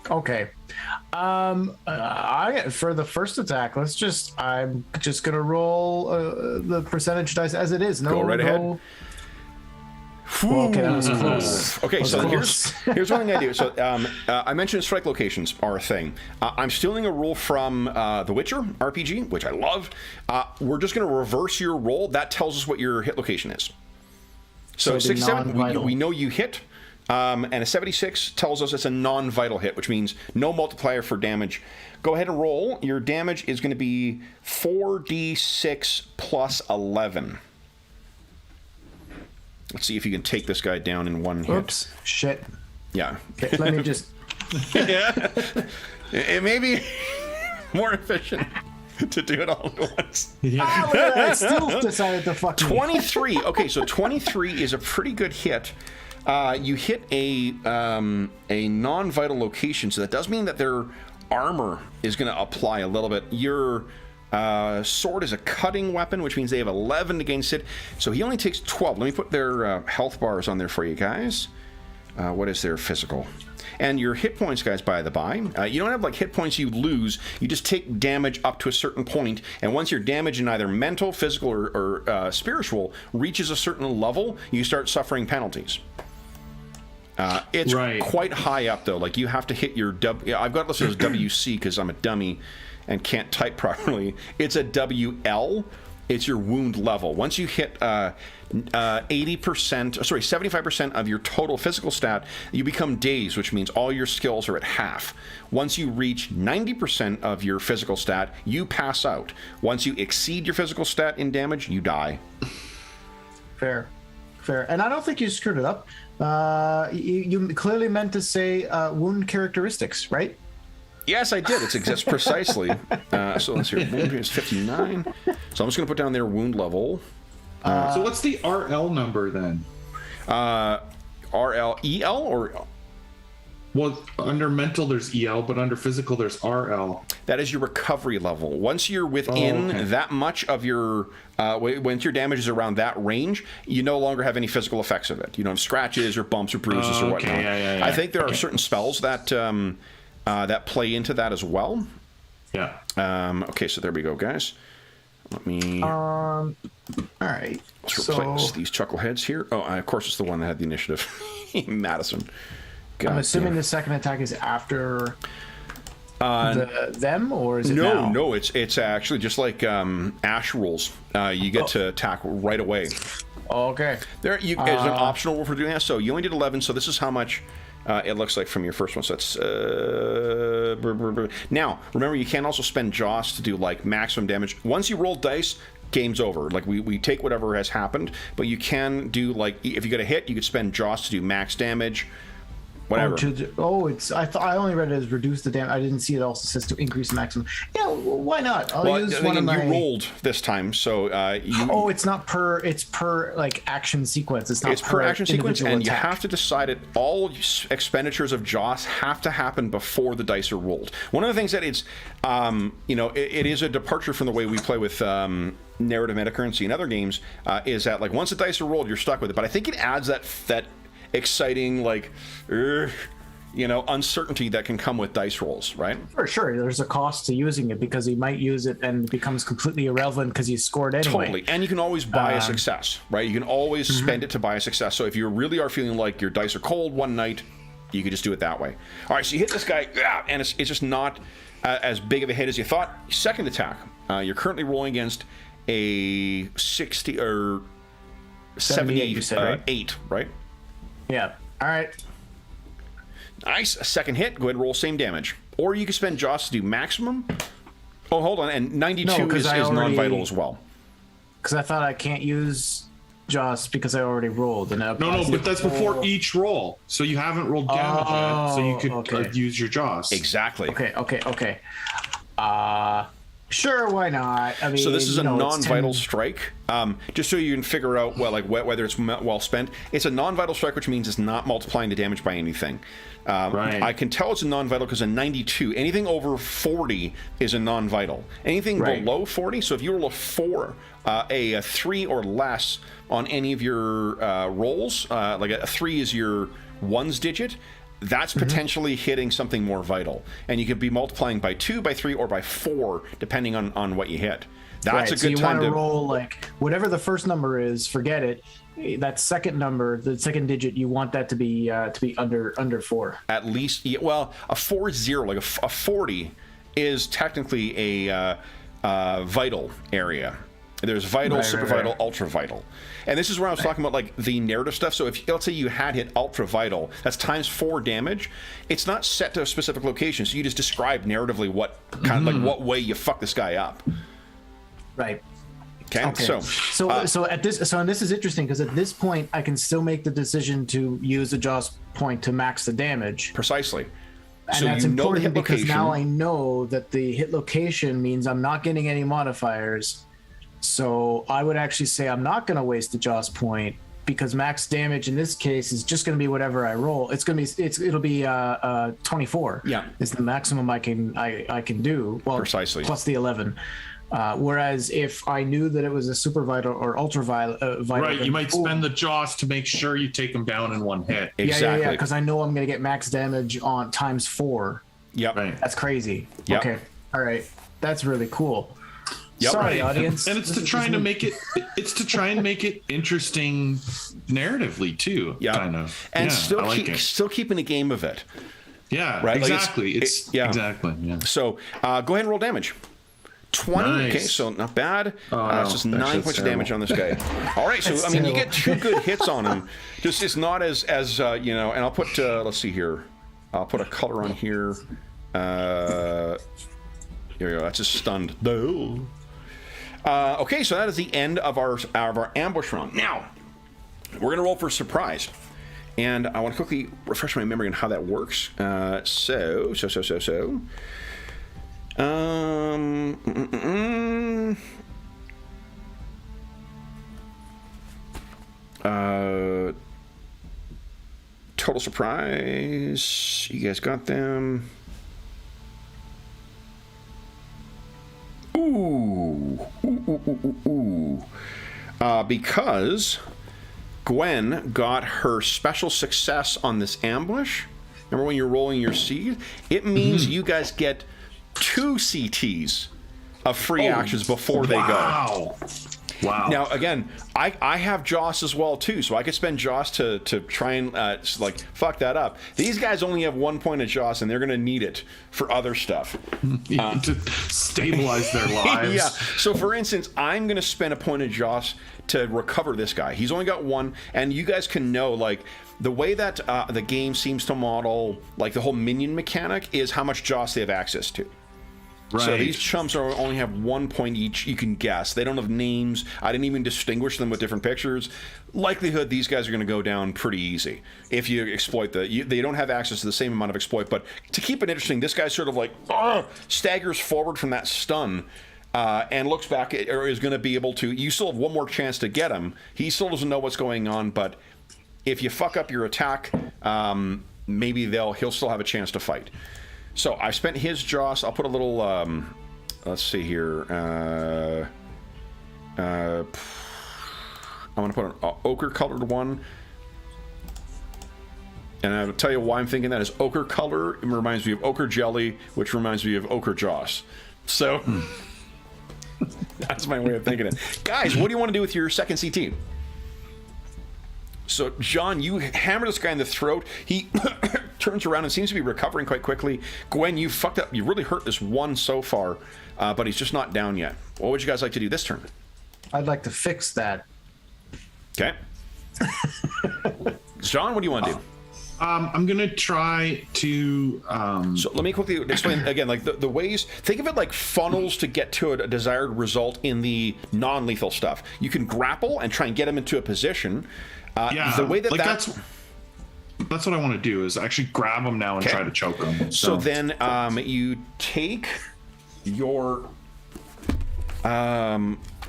Okay. For the first attack, I'm just gonna roll the percentage dice as it is. Go right ahead. Well, okay, that was close. Okay, so here's one thing I do. So I mentioned strike locations are a thing. I'm stealing a rule from The Witcher RPG, which I love. We're just going to reverse your roll. That tells us what your hit location is. So 67, we know you hit, and a 76 tells us it's a non-vital hit, which means no multiplier for damage. Go ahead and roll. Your damage is going to be 4d6 plus 11. Let's see if you can take this guy down in one hit. Oops. Shit. Yeah. Okay, let me just... Yeah. It may be more efficient to do it all at once. Ah, look at that. I still decided to fuck 23. Okay, so 23 is a pretty good hit. You hit a non-vital location, so that does mean that their armor is going to apply a little bit. Your sword is a cutting weapon, which means they have 11 against it. So he only takes 12. Let me put their health bars on there for you guys. What is their physical? And your hit points, guys, by the by, you don't have like hit points you lose. You just take damage up to a certain point, and once your damage in either mental, physical, or spiritual reaches a certain level, you start suffering penalties. It's quite high up, though. Like, you have to hit your I've got it listed as WC because I'm a dummy and can't type properly. It's a WL. It's your wound level. Once you hit 75% of your total physical stat, you become dazed, which means all your skills are at half. Once you reach 90% of your physical stat, you pass out. Once you exceed your physical stat in damage, you die. Fair. And I don't think you screwed it up. You clearly meant to say wound characteristics, right? Yes, I did. It exists precisely. So let's see. Wound is 59. So I'm just going to put down their wound level. So what's the RL number then? RL, EL, or? Well, under mental there's EL, but under physical there's RL. that is your recovery level. Once you're within that much of your, once your damage is around that range, you no longer have any physical effects of it. You don't have scratches or bumps or bruises or whatnot. I think there are certain spells that that play into that as well. Yeah. Okay, so there we go, guys. Let me. All right. Let's replace these chuckleheads here. Oh, of course, it's the one that had the initiative. Madison. I'm assuming the second attack is after them, or is it now? No, it's actually just like Ash rules. You get to attack right away. Okay. There's an optional rule for doing that. So you only did 11. So this is how much it looks like from your first one. So that's now. Remember, you can also spend Joss to do like maximum damage. Once you roll dice, game's over. Like we take whatever has happened, but you can do like if you get a hit, you could spend Joss to do max damage. Whatever. I thought I only read it as reduce the damage. I didn't see it also says to increase the maximum. Yeah, why not? I'll use one of my. You rolled this time, so you. Oh, it's not per. It's per like action sequence. It's not. It's per action sequence, and attack. you have to decide it. All expenditures of Joss have to happen before the dice are rolled. One of the things that it's, it is a departure from the way we play with narrative metacurrency in other games. Is that like once the dice are rolled, you're stuck with it. But I think it adds that exciting uncertainty that can come with dice rolls, right? For sure, there's a cost to using it because you might use it and it becomes completely irrelevant because you scored anyway. Totally, and you can always buy a success, right? You can always spend it to buy a success. So if you really are feeling like your dice are cold one night, you could just do it that way. All right, so you hit this guy, and it's just not as big of a hit as you thought. Second attack, you're currently rolling against a 60 or 78, you said, right? Right? Yeah. All right. Nice. A second hit. Go ahead and roll same damage. Or you can spend Joss to do maximum. Oh, hold on. And 92 is non-vital as well. Because I thought I can't use Joss because I already rolled. And no, but that's before each roll. So you haven't rolled damage yet. So you could use your Joss. Exactly. Okay. Sure, why not? I mean, so this is a non-vital strike. Just so you can figure out whether it's well spent. It's a non-vital strike, which means it's not multiplying the damage by anything. Right. I can tell it's a non-vital because a 92, anything over 40 is a non-vital. Anything below 40, so if you roll a 4, a 3 or less on any of your rolls, like a 3 is your ones digit, that's potentially hitting something more vital. And you could be multiplying by 2, by 3, or by 4, depending on what you hit. That's a good time to roll like whatever the first number is, forget it. That second number, the second digit, you want that to be under 4. At least, well, a 4 is 0. Like a 40 is technically a vital area. There's vital, super vital, ultra vital. And this is where I was talking about like the narrative stuff. So if let's say you had hit ultra vital, that's times 4 damage. It's not set to a specific location. So you just describe narratively what kind of like what way you fuck this guy up. Right. Okay. So at this, and this is interesting because at this point I can still make the decision to use a Jaws point to max the damage. Precisely. And that's important because now I know that the hit location means I'm not getting any modifiers. So I would actually say I'm not going to waste the Jaws point because max damage in this case is just going to be whatever I roll. It'll be 24. Yeah, is the maximum I can do. Well, precisely plus the 11. Whereas if I knew that it was a super vital or ultra vital, right, you might spend the Jaws to make sure you take them down in one hit. Exactly. Yeah, because I know I'm going to get max damage on times 4. Yep. Right. That's crazy. Yep. Okay. All right. That's really cool. Yep. Sorry, audience. And it's to try and make it interesting narratively too. Yeah. Kind of. And yeah, still keeping a game of it. Yeah. Right. Exactly. Like exactly. Yeah. So go ahead and roll damage. 20. Nice. Okay, so not bad. It's just 9 points of damage on this guy. All right, so I mean, you get 2 good hits on him. Just it's not as And I'll put let's see here. I'll put a color on here. Here we go. That's just stunned. Okay, so that is the end of our ambush round. Now we're gonna roll for surprise, and I want to quickly refresh my memory on how that works. So. Total surprise. You guys got them. because Gwen got her special success on this ambush. Remember when you're rolling your seed? It means you guys get 2 CTs of free actions before they go. Wow. Now, again, I have Joss as well, too, so I could spend Joss to try and, fuck that up. These guys only have 1 point of Joss, and they're going to need it for other stuff. To stabilize their lives. Yeah. So, for instance, I'm going to spend a point of Joss to recover this guy. He's only got 1, and you guys can know, the way that the game seems to model, the whole minion mechanic is how much Joss they have access to. Right. So these chumps only have 1 point each. You can guess. They don't have names. I didn't even distinguish them with different pictures. Likelihood these guys are going to go down pretty easy if you exploit they don't have access to the same amount of exploit. But to keep it interesting, this guy sort of staggers forward from that stun and looks back or is going to be able to. You still have 1 more chance to get him. He still doesn't know what's going on, but if you fuck up your attack, maybe he'll still have a chance to fight. So I spent his Joss. I'll put a little. Let's see here. I'm going to put an ochre-colored one, and I'll tell you why I'm thinking that is ochre color. It reminds me of ochre jelly, which reminds me of ochre Joss. So that's my way of thinking it. Guys, what do you want to do with your second CT? So, John, you hammer this guy in the throat. He turns around and seems to be recovering quite quickly. Gwen, you fucked up. You really hurt this one so far, but he's just not down yet. What would you guys like to do this turn? I'd like to fix that. Okay. John, what do you want to do? I'm going to try to... So let me quickly explain again, the ways... Think of it like funnels to get to a desired result in the non-lethal stuff. You can grapple and try and get him into a position... the way that's what I want to do is actually grab him now and try to choke him. So then you take your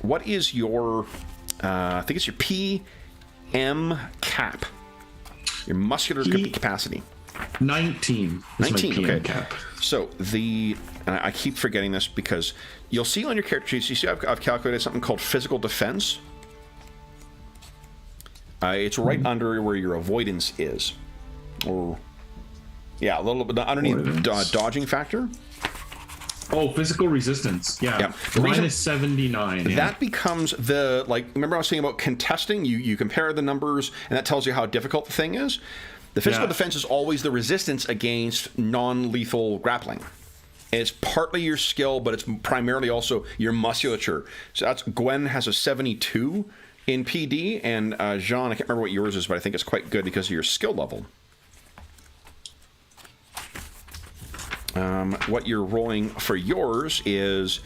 what is your I think it's your PM cap, your muscular capacity. 19. 19. Okay. Cap. So and I keep forgetting this because you'll see on your character sheet. You see, I've calculated something called physical defense. It's right under where your avoidance is. A little bit underneath dodging factor. Oh, physical resistance. Yeah. Mine is 79. That becomes remember I was saying about contesting? You compare the numbers, and that tells you how difficult the thing is. The physical defense is always the resistance against non-lethal grappling. And it's partly your skill, but it's primarily also your musculature. So Gwen has a 72 in PD, and Jean, I can't remember what yours is, but I think it's quite good because of your skill level. What you're rolling for yours is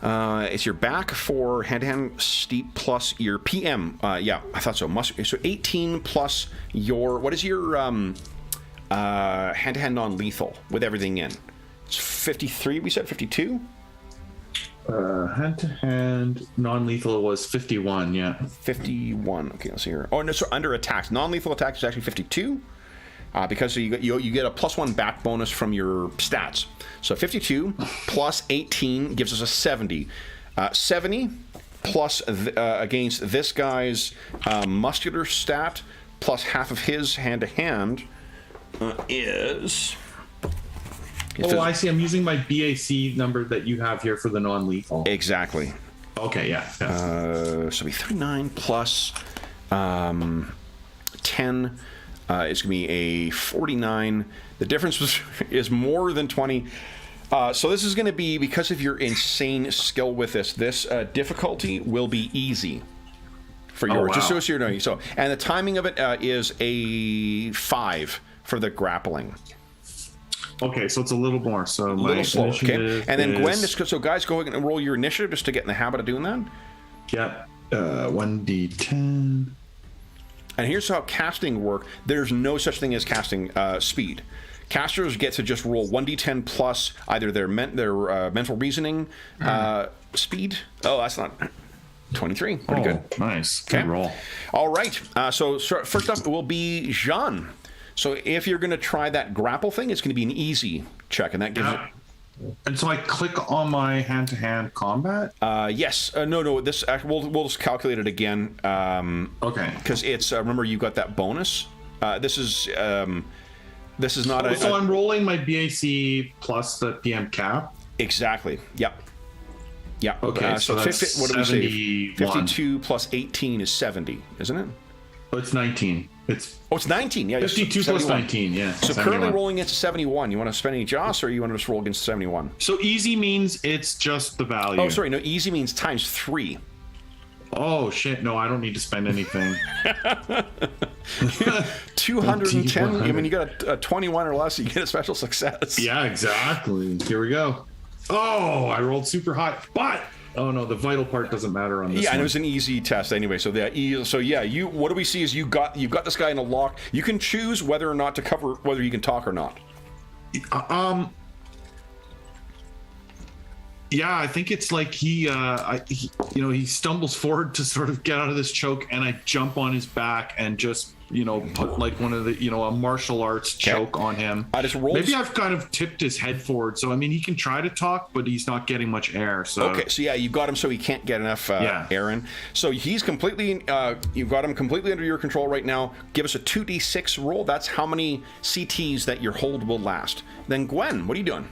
it's your back for hand-to-hand steep plus your PM. I thought so. So 18 plus your... What is your hand-to-hand non-lethal with everything in? It's 53, we said? 52? Hand-to-hand non-lethal was 51, 51. Okay, let's see here. Oh, no, so under attacks. Non-lethal attacks is actually 52. Because you get a +1 back bonus from your stats. So 52 plus 18 gives us a 70. 70 plus against this guy's muscular stat plus half of his hand-to-hand is... I see. I'm using my BAC number that you have here for the non-lethal. Exactly. Okay, yeah. So it'll be 39 plus 10. It's going to be a 49. The difference is more than 20. So this is going to be, because of your insane skill with this difficulty will be easy for yours. Just so you're knowing. So, and the timing of it is a 5 for the grappling. Okay, so it's a little more. So a little slower. Okay, and then Gwen, so guys, go ahead and roll your initiative just to get in the habit of doing that. Yeah, 1d10. And here's how casting work. There's no such thing as casting speed. Casters get to just roll 1d10 plus either their mental reasoning speed. Oh, that's not 23. Pretty good. Nice. Okay. Good roll. All right. So first up will be Jean. So if you're going to try that grapple thing, it's going to be an easy check, and that gives it. And so I click on my hand-to-hand combat. Yes. No. This we'll just calculate it again. Okay. Because it's remember you got that bonus. This is not a. So I'm rolling my BAC plus the PM cap. Exactly. Yep. Yep. Okay. So that's what do we say? 71. 52 plus 18 is 70, isn't it? Oh, it's 19. It's 19. Yeah. 52 plus 19. Yeah. So 71. currently rolling against 71. You want to spend any Joss, or you want to just roll against 71? So easy means it's just the value. Oh, sorry. No, easy means times 3. Oh shit! No, I don't need to spend anything. 210. I mean, you got a 21 or less, you get a special success. Yeah, exactly. Here we go. Oh, I rolled super high, but oh no, the vital part doesn't matter on this. Yeah, one. and it was an easy test anyway. So you. What do we see? Is you've got this guy in a lock. You can choose whether or not to cover, whether you can talk or not. Yeah, I think it's like he stumbles forward to sort of get out of this choke, and I jump on his back and just put like one of the a martial arts choke on him. I just rolled. Maybe I've kind of tipped his head forward, so I mean he can try to talk, but he's not getting much air. So okay, so yeah, you got him so he can't get enough air in. So he's completely. You've got him completely under your control right now. Give us a 2d6 roll. That's how many CTs that your hold will last. Then Gwen, what are you doing?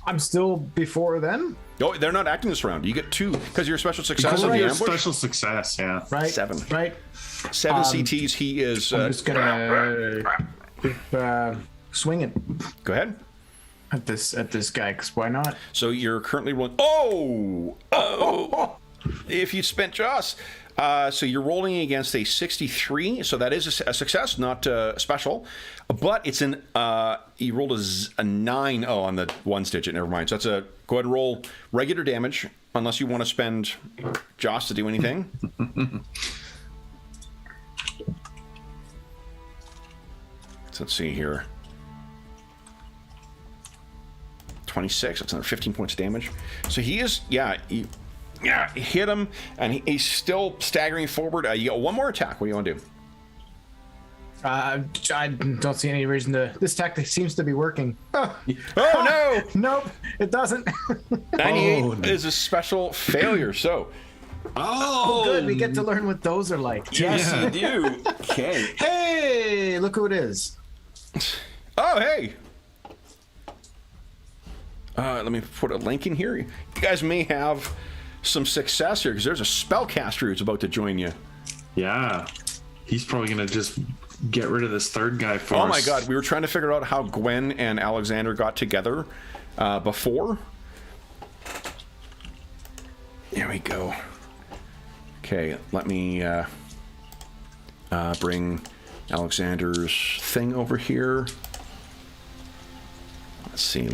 I'm still before then. No, they're not acting this round. You get 2 because you're a special success of the ambush. Special success, yeah. Right. 7. Right. 7 CTs. He is. I'm just gonna keep swinging Go ahead. at this guy, because why not? So you're currently rolling. Oh! If you spent Joss. So you're rolling against a 63. So that is a success, not special. But it's an. You rolled a 9. Oh, on the ones digit. Never mind. So that's a. Go ahead and roll regular damage, unless you want to spend Joss to do anything. So let's see here. 26. That's another 15 points of damage. So he is. Hit him, and he's still staggering forward. You got one more attack. What do you want to do? I don't see any reason to. This tactic seems to be working. Oh no! Nope, it doesn't. 98 is a special failure. So. Oh, good. We get to learn what those are like. Yes, you do. Okay. Hey, look who it is. Oh, hey. Let me put a link in here. You guys may have some success here because there's a spellcaster who's about to join you. Yeah, he's probably gonna just get rid of this third guy for us. Oh my god, we were trying to figure out how Gwen and Alexander got together before. There we go. Okay, let me bring Alexander's thing over here. Let's see.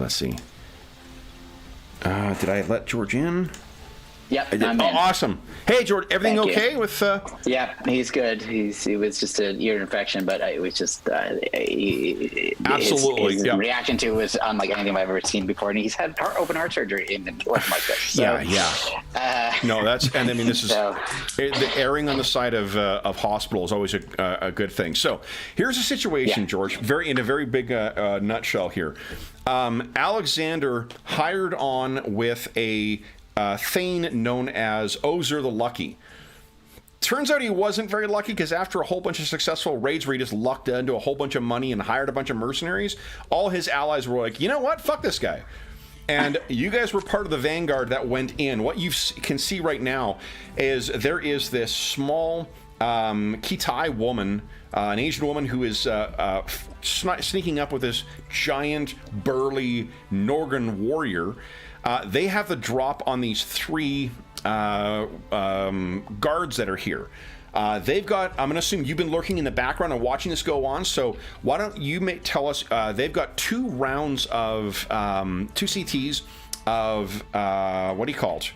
Did I let George in? Yep, I did. I'm Oh, in. awesome. Hey, George, everything Thank you. okay with... Yeah, he's good. It was just an ear infection, but it was just... Absolutely, His yeah. reaction to it was unlike anything I've ever seen before, and he's had open heart surgery, and it wasn't like this. So, No, that's... And I mean, this is... So- The erring on the side of hospital is always a good thing. So, here's a situation, Yeah. George, in a very big nutshell here. Alexander hired on with a Thane known as Ozer the Lucky. Turns out he wasn't very lucky because after a whole bunch of successful raids where he just lucked into a whole bunch of money and hired a bunch of mercenaries, all his allies were like, you know what? Fuck this guy. And you guys were part of the vanguard that went in. What you can see right now is there is this small Kitai woman, an Asian woman who is sneaking up with this giant, burly Norgan warrior. They have the drop on these 3 guards that are here. They've got, I'm going to assume you've been lurking in the background and watching this go on, so why don't you tell us, they've got 2 rounds of, 2 CTs of, what do you call it,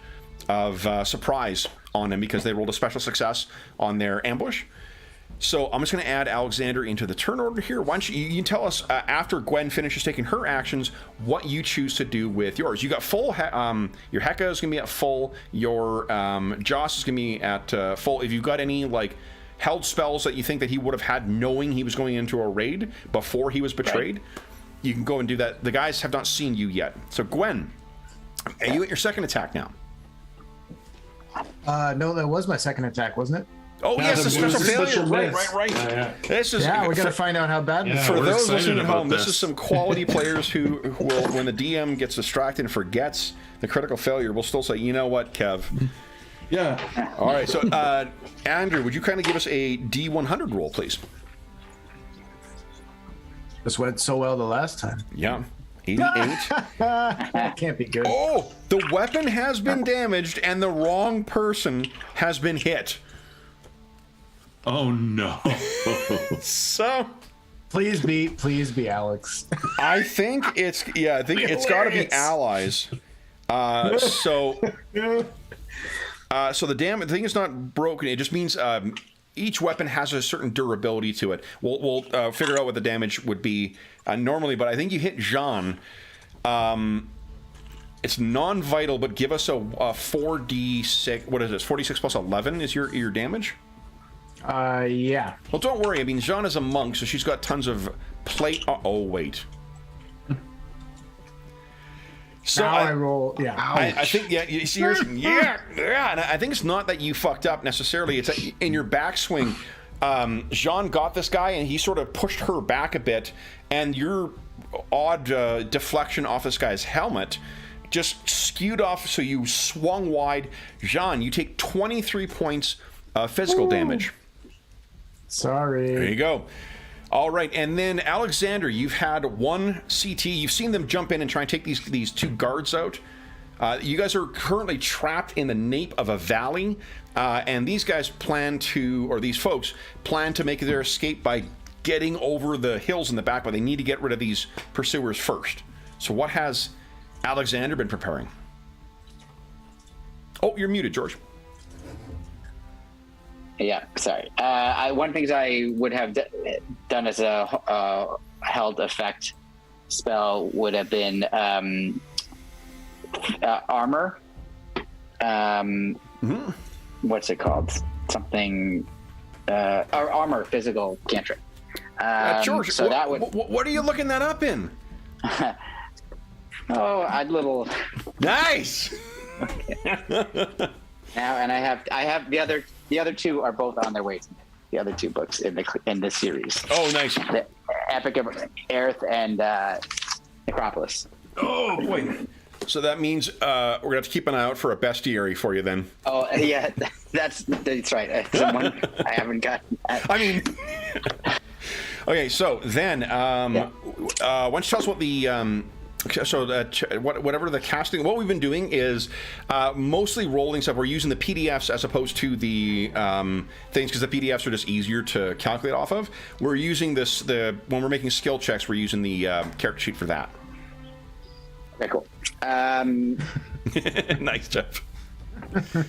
of surprise on them because they rolled a special success on their ambush. So I'm just going to add Alexander into the turn order here. Why don't you can tell us after Gwen finishes taking her actions what you choose to do with yours. You got full. Your Heka is going to be at full. Your Joss is going to be at full. If you've got any like held spells that you think that he would have had knowing he was going into a raid before he was betrayed. you can go and do that. The guys have not seen you yet. So Gwen, are you at your second attack now? No, that was my second attack, wasn't it? Oh yes, the special failure. Right. Yeah. This is Yeah, we got to find out how bad. Yeah. for we're those excited listening at about home. This this. is some quality players who will, when the DM gets distracted and forgets the critical failure, will still say, "You know what, Kev." Yeah. All right. So Andrew, would you kind of give us a D100 roll, please? This went so well the last time. Yeah. 88. That can't be good. Oh, the weapon has been damaged and the wrong person has been hit. Oh no. So Please be Alex. I think it's got to be allies. So the thing is not broken. It just means each weapon has a certain durability to it. We'll figure out what the damage would be normally, but I think you hit Jean. It's non-vital, but give us a 4d6. What is this? 46 plus 11 is your damage? Yeah. Well, don't worry. I mean, Jean is a monk, so she's got tons of plate. Oh, wait. So Now I roll. Yeah. I think, yeah, you see, yeah. And I think it's not that you fucked up necessarily. It's that in your backswing, Jean got this guy and he sort of pushed her back a bit, and your odd deflection off this guy's helmet just skewed off, so you swung wide. Jean, you take 23 points of physical damage. Sorry. There you go. All right, and then Alexander, you've had one CT. You've seen them jump in and try and take these two guards out. You guys are currently trapped in the nape of a valley, and these folks plan to make their escape by getting over the hills in the back, but they need to get rid of these pursuers first. So what has Alexander been preparing? Oh, you're muted, George. Yeah, sorry. One thing I would have done as a held effect spell would have been armor. What's it called? Something. Or armor, physical cantrip. George, so that would. What are you looking that up in? Oh, I'd little. Nice. Now, and I have the other two are both on their way to me. The other two books in the series. Oh, nice. The Epic of Aerith and Necropolis. Oh boy. So that means we're gonna have to keep an eye out for a bestiary for you then. Oh yeah, that's right. Someone I haven't gotten. I mean, okay. So then, why don't you tell us what the whatever the casting, what we've been doing is mostly rolling stuff. We're using the PDFs as opposed to the things, because the PDFs are just easier to calculate off of. We're using when we're making skill checks, we're using the character sheet for that. Okay, cool. Nice, Jeff.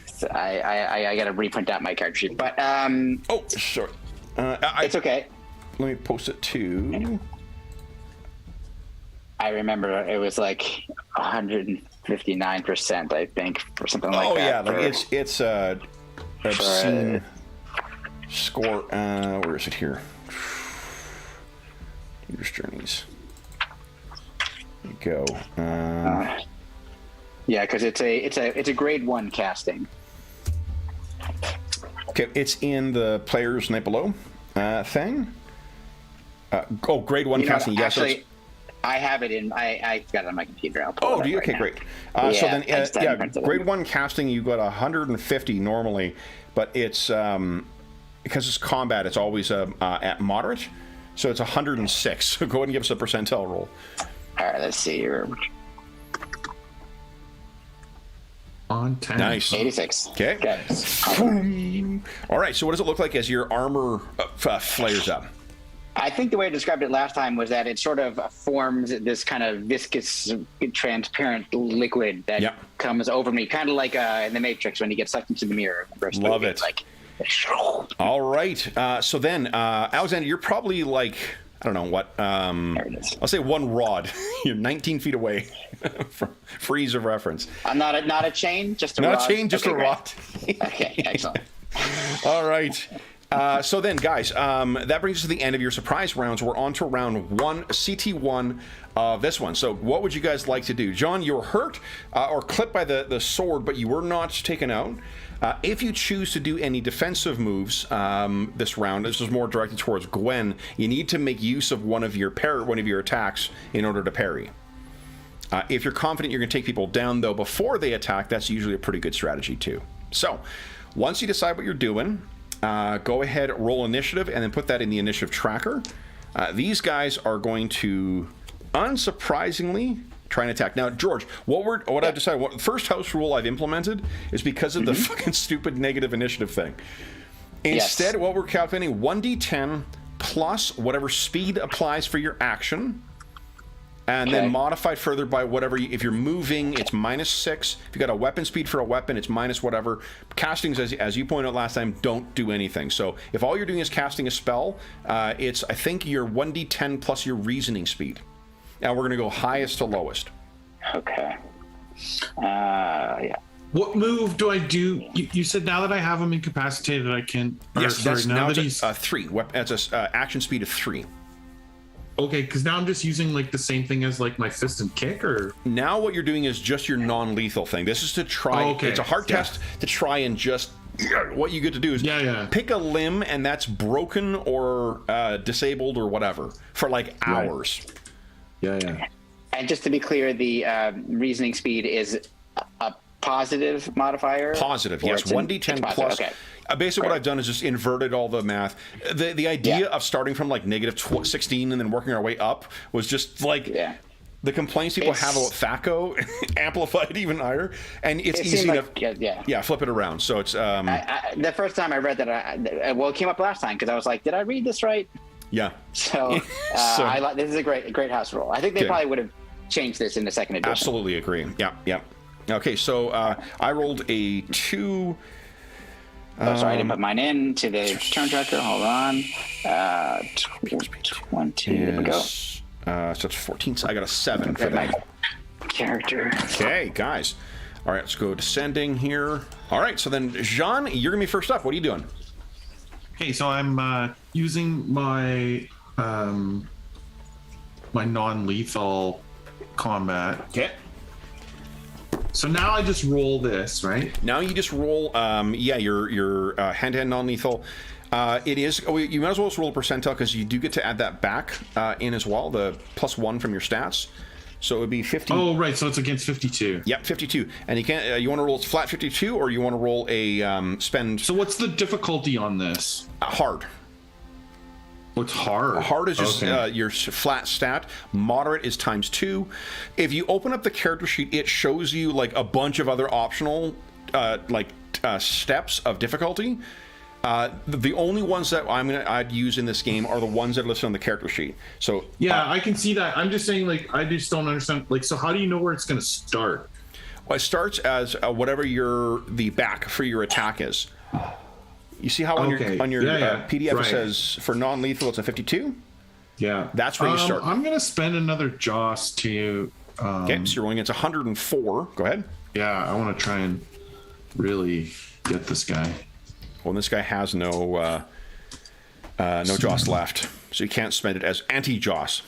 So I got to reprint out my character sheet, but oh, sure. it's okay. Let me post it to. I remember it was like 159%, I think, or something like that. Oh yeah, it's obscene score. Where is it here? Here's journeys. There you go. Yeah, because it's a grade 1 casting. Okay, it's in the player's night below thing. Grade 1 casting. Yes. Actually, I have it in. I got it on my computer. I'll pull it up do you? right Okay, now. great. Yeah, so then, I just haven't printed it. grade 1 casting, you got 150 normally, but it's because it's combat, it's always at moderate, so it's 106. So go ahead and give us a percentile roll. All right, let's see here. On 10. Nice. 86. Okay. All right. So what does it look like as your armor flares up? I think the way I described it last time was that it sort of forms this kind of viscous, transparent liquid that comes over me, kind of like in the Matrix when he gets sucked into the mirror. Love it. Like, all right. So then, Alexander, you're probably like, I don't know what, I'll say one rod. You're 19 feet away for ease of reference. Not a chain, just a not rod. A chain, just okay, a rod. Okay, excellent. All right. So then, guys, that brings us to the end of your surprise rounds. We're on to round 1, CT1 of this one. So what would you guys like to do? John, you were hurt or clipped by the sword, but you were not taken out. If you choose to do any defensive moves this round, this is more directed towards Gwen, you need to make use of one of your attacks in order to parry. If you're confident you're going to take people down, though, before they attack, that's usually a pretty good strategy, too. So once you decide what you're doing, go ahead, roll initiative, and then put that in the initiative tracker. These guys are going to, unsurprisingly, try and attack. Now, George, what I've decided, the first house rule I've implemented is because of the fucking stupid negative initiative thing. Instead, what we're calculating, 1d10 plus whatever speed applies for your action, and then modified further by whatever, if you're moving, it's -6. If you got a weapon speed for a weapon, it's minus whatever. Castings, as you pointed out last time, don't do anything. So if all you're doing is casting a spell, it's, I think, your 1d10 plus your reasoning speed. Now we're going to go highest to lowest. Okay. Yeah. What move do I do? You said now that I have him incapacitated, I can. Yes, now that he's 3. That's an action speed of 3. Okay, because now I'm just using like the same thing as like my fist and kick, or now what you're doing is just your non-lethal thing. This is to try. It's a hard test to try and just. What you get to do is pick a limb, and that's broken or disabled or whatever for like hours. Yeah. And just to be clear, the reasoning speed is a positive modifier? Positive, yes. 1d10 plus. Okay. Basically, what I've done is just inverted all the math. The idea of starting from like -16 and then working our way up was just like the complaints people have about THAC0 amplified even higher, and it's easy to flip it around. So it's the first time I read that, it came up last time because I was like, did I read this right? Yeah. So, this is a great house rule. I think they probably would have changed this in the second edition. Absolutely agree. Yeah. Okay, so I rolled a 2. Sorry, I didn't put mine in to the turn tracker. Hold on. 20. There we go. So it's 14. So I got a 7 for that character. Okay, guys. All right, let's go descending here. All right, so then, Jean, you're going to be first up. What are you doing? Okay, so I'm using my my non-lethal combat. Okay. So now I just roll this, right? Now you just roll, your hand-to-hand non-lethal. It is. You might as well just roll a percentile because you do get to add that back in as well, the +1 from your stats. So it would be 50. Oh, right. So it's against 52. Yep, 52. And you can't. You want to roll flat 52, or you want to roll a spend. So what's the difficulty on this? Hard. What's hard? Hard is just your flat stat. Moderate is ×2. If you open up the character sheet, it shows you like a bunch of other optional steps of difficulty. The only ones that I'd use in this game are the ones that are listed on the character sheet. So I can see that. I'm just saying, like, I just don't understand. Like, so how do you know where it's going to start? Well, it starts as whatever the back for your attack is. You see how on your PDF it says for non-lethal it's a 52? Yeah. That's where you start. I'm going to spend another Joss to... okay, so you're rolling against 104. Go ahead. Yeah, I want to try and really get this guy. Well, this guy has no Joss left, so you can't spend it as anti-Joss.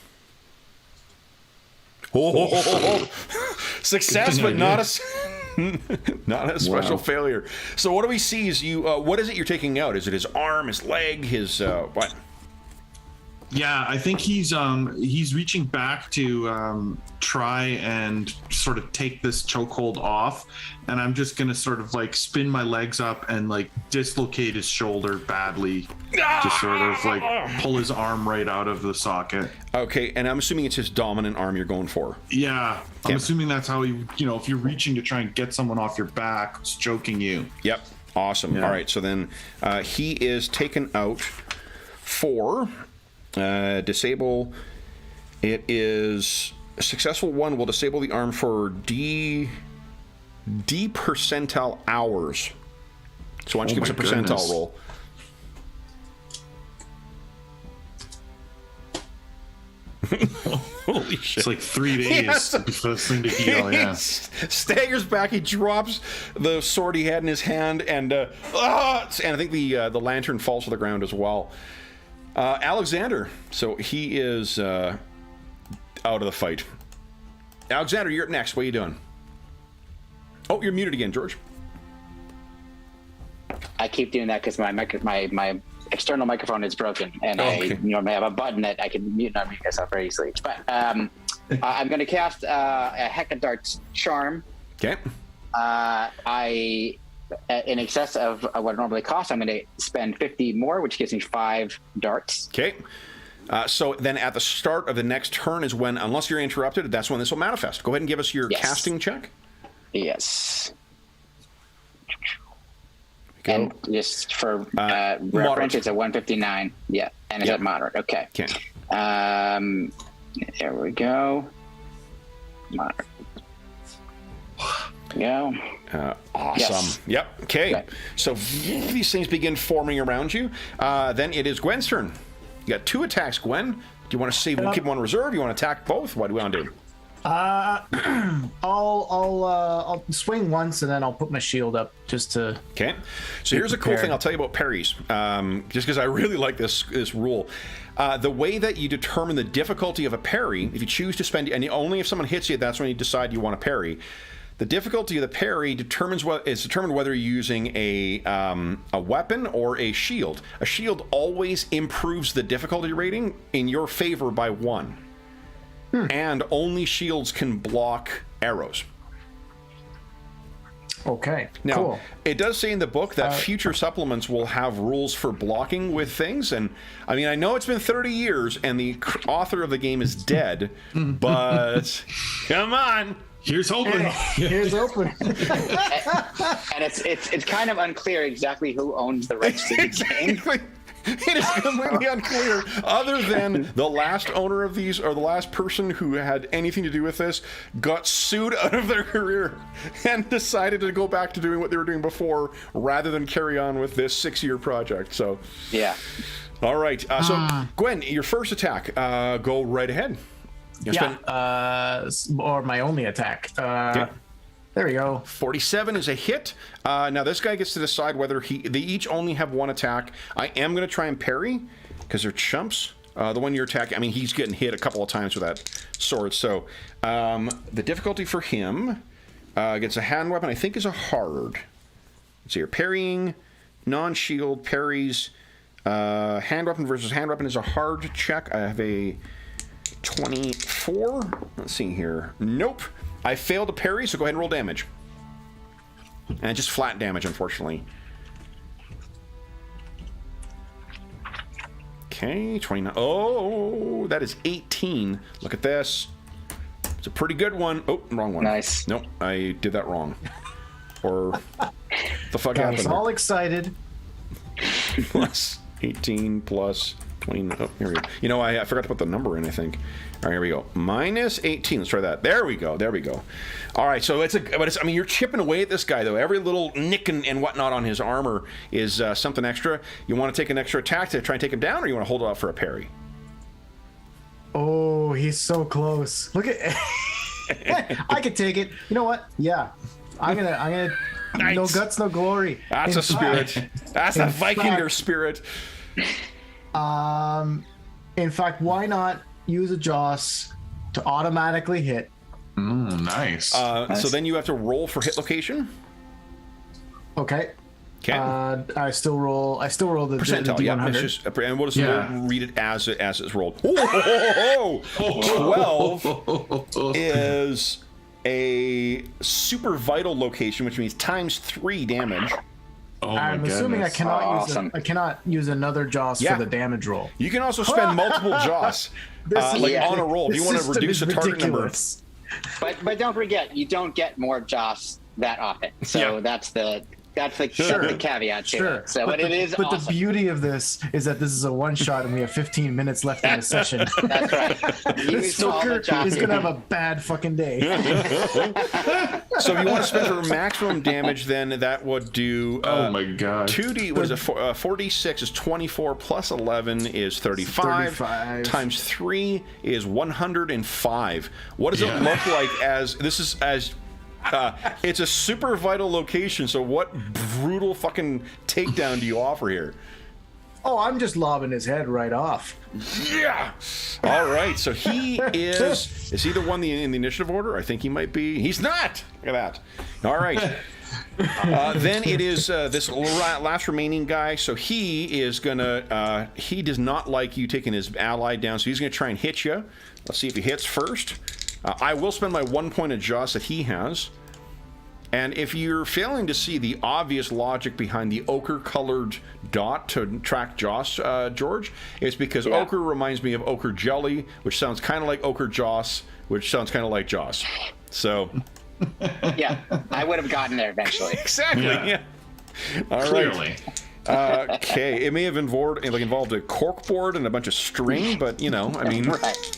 Success, but not a special failure. So what do we see is what is it you're taking out? Is it his arm, his leg, his what? Yeah, I think he's reaching back to try and sort of take this chokehold off, and I'm just gonna sort of like spin my legs up and like dislocate his shoulder badly, to sort of like pull his arm right out of the socket. Okay, and I'm assuming it's his dominant arm you're going for. Yeah, I'm assuming that's how he, if you're reaching to try and get someone off your back, it's choking you. Yep, awesome. Yeah. All right, so then he is taken out for. Disable. It is a successful one will disable the arm for D percentile hours. So why don't you give us a percentile roll? Holy shit. It's like 3 days for this thing to heal, yeah. He staggers back, he drops the sword he had in his hand, and and I think the lantern falls to the ground as well. Alexander, so he is out of the fight. Alexander, you're up next. What are you doing? Oh, you're muted again, George. I keep doing that because my external microphone is broken, and I normally have a button that I can mute and unmute myself very easily. But I'm going to cast a Heck of Darts Charm. Okay. In excess of what it normally costs, I'm going to spend 50 more, which gives me 5 darts. Okay. So then at the start of the next turn is when, unless you're interrupted, that's when this will manifest. Go ahead and give us your casting check. Yes. Go. And just for reference, it's a 159. Yeah, and it's at moderate. Okay. There we go. Moderate. Go. Awesome. Yes. Yep. Okay. Right. So these things begin forming around you. Then it is Gwen's turn. You got 2 attacks, Gwen. Do you want to save? Keep one in reserve? You want to attack both? What do you want to do? I'll swing once and then I'll put my shield up just to. Okay. So here's a cool thing I'll tell you about parries. Just because I really like this rule. The way that you determine the difficulty of a parry, if you choose to spend, and only if someone hits you, that's when you decide you want to parry. The difficulty of the parry determines determined whether you're using a weapon or a shield. A shield always improves the difficulty rating in your favor by 1. And only shields can block arrows. Okay. Now, cool. It does say in the book that future supplements will have rules for blocking with things. And I mean, I know it's been 30 years and the author of the game is dead, but come on. Here's hoping. Here's open. And it's kind of unclear exactly who owns the rights to the game. It is completely unclear, other than the last owner of these, or the last person who had anything to do with this, got sued out of their career and decided to go back to doing what they were doing before, rather than carry on with this 6-year project. So, yeah. All right. So, Gwen, your first attack, go right ahead. Or my only attack. There we go. 47 is a hit. Now this guy gets to decide whether they each only have 1 attack. I am going to try and parry because they're chumps. The one you're attacking, I mean, he's getting hit a couple of times with that sword. So the difficulty for him gets a hand weapon, I think is a hard. Let's see here. Parrying, non-shield, parries. Hand weapon versus hand weapon is a hard check. I have a 24. Let's see here. Nope. I failed to parry, so go ahead and roll damage. And just flat damage, unfortunately. Okay, 29. Oh, that is 18. Look at this. It's a pretty good one. Oh, wrong one. Nice. Nope, I did that wrong. Or the fuck I happened? was all excited. Plus 18 plus 20. Oh, here we go. You know, I forgot to put the number in, I think. All right, here we go. Minus 18. Let's try that. There we go. There we go. All right, so I mean, you're chipping away at this guy, though. Every little nick and whatnot on his armor is something extra. You want to take an extra attack to try and take him down, or you want to hold it off for a parry? Oh, he's so close. Look at. I could take it. You know what? Yeah, I'm gonna. Nice. No guts, no glory. That's a spirit. That's a Vikinger spirit. In fact, why not use a Joss to automatically hit? Nice. So then you have to roll for hit location. Okay. Okay. I still roll the Percentile, the yeah. D100. It's just, and we'll just read it as it's rolled. 12 is a super vital location, which means ×3 damage. I'm assuming I cannot use another Joss for the damage roll. You can also spend multiple Joss on a roll. If you want to reduce a target number. But don't forget, you don't get more Joss that often. So that's the caveat to it. So, but it is awesome. The beauty of this is that this is a one shot and we have 15 minutes left in the session. That's right. Stoker is gonna have a bad fucking day. So if you want to spend her maximum damage, then that would do. Oh my god. 2d. What is it? 4d6 is 24 plus 11 is 35. 35. Times 3 is 105. What does it look like as this is as? It's a super vital location. So what brutal fucking takedown do you offer here? Oh, I'm just lobbing his head right off. Yeah. All right. So he is he the one in the initiative order? I think he might be. He's not. Look at that. All right. Then it is this last remaining guy. So he is gonna. He does not like you taking his ally down. So he's gonna try and hit you. Let's see if he hits first. I will spend my 1 point of Joss that he has. And if you're failing to see the obvious logic behind the ochre-colored dot to track Joss, George, it's because ochre reminds me of ochre jelly, which sounds kind of like ochre Joss, which sounds kind of like Joss. So, Yeah, I would have gotten there eventually. exactly. Yeah. All Clearly. right. Okay. It may have involved a cork board and a bunch of string, but you know, I mean,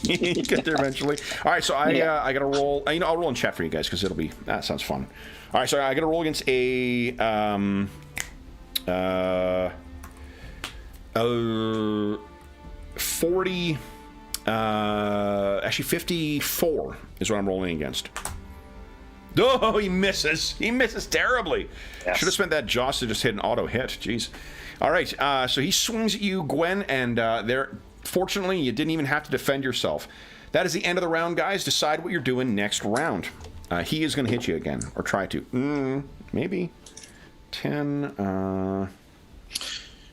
you get there eventually. All right. So I got to roll. I'll roll in chat for you guys because that sounds fun. All right, so I got to roll against a 40, actually 54 is what I'm rolling against. Oh, he misses. He misses terribly. Yes. Should have spent that Joss to just hit an auto hit. Jeez. All right, so he swings at you, Gwen, and fortunately, you didn't even have to defend yourself. That is the end of the round, guys. Decide what you're doing next round. He is going to hit you again, or try to. Maybe 10.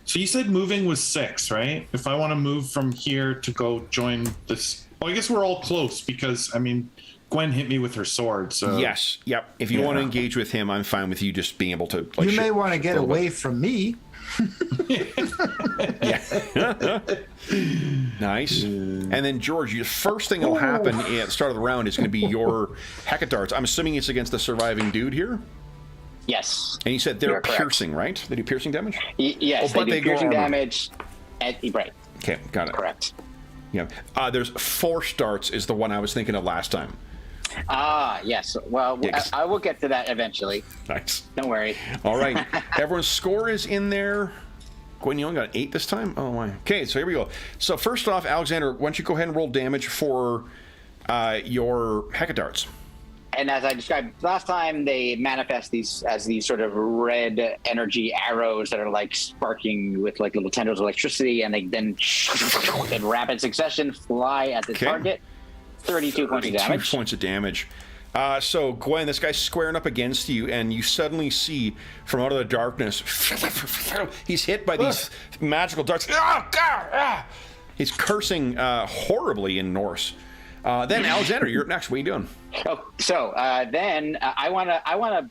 So you said moving was 6, right? If I want to move from here to go join this, well, I guess we're all close because I mean, Gwen hit me with her sword. So Yes. Yep. If you want to engage with him, I'm fine with you just being able to. Like, You may want to get away from me. Nice. And then George, the first thing that'll happen at the start of the round is going to be your heck darts. I'm assuming it's against the surviving dude here. Yes. And you said You they're are correct. piercing, right? They do piercing damage. Yes, but they do go piercing armor. damage. Right. Okay, got it. Correct. Yeah. There's force darts is the one I was thinking of last time. Yes. Well, Yes. I will get to that eventually. Nice. Don't worry. All right. Everyone's score is in there. Gwen, you only got 8 this time? Oh, my. Okay, so here we go. So first off, Alexander, why don't you go ahead and roll damage for your hecadarts? And as I described last time, they manifest these as these sort of red energy arrows that are like sparking with like little tendrils of electricity, and they then in rapid succession fly at the target. 32 points of damage. 32 points of damage. So, Gwen, this guy's squaring up against you, and you suddenly see from out of the darkness, he's hit by these magical darts. He's cursing horribly in Norse. Then, Alexander, you're up next. What are you doing? Oh, so then I wanna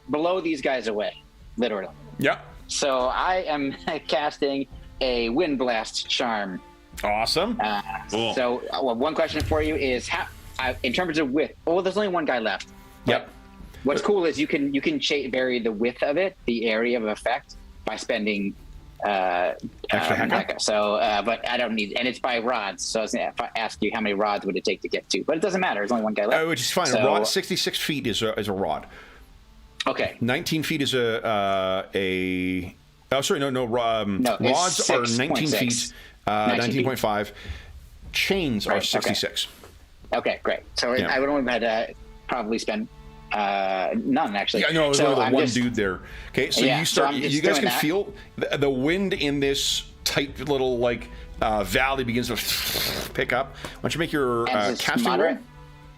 blow these guys away, literally. Yeah. So I am casting a wind blast charm. Awesome. Cool. So one question for you is how, in terms of width. Oh, there's only one guy left. Yep. What's cool is you can vary the width of it, the area of effect, by spending Extra hecka? So, but I don't need, and it's by rods. So I was gonna ask you how many rods would it take to get to, but it doesn't matter. There's only one guy left. Which is fine. So, A rod, 66 feet is a rod. Okay. 19 feet is a. Oh, sorry, no. No, Rods it's are 19 6.6. feet. 19.5. Chains are Right, 66. Okay, great. So Yeah. I would only have had to probably spend none actually. Yeah, no, there's so only the I'm one just- dude there. Okay, so Yeah, you so start. I'm just You guys doing can that. feel the wind in this tight little valley begins to pick up. Why don't you make your And it's casting moderate? roll?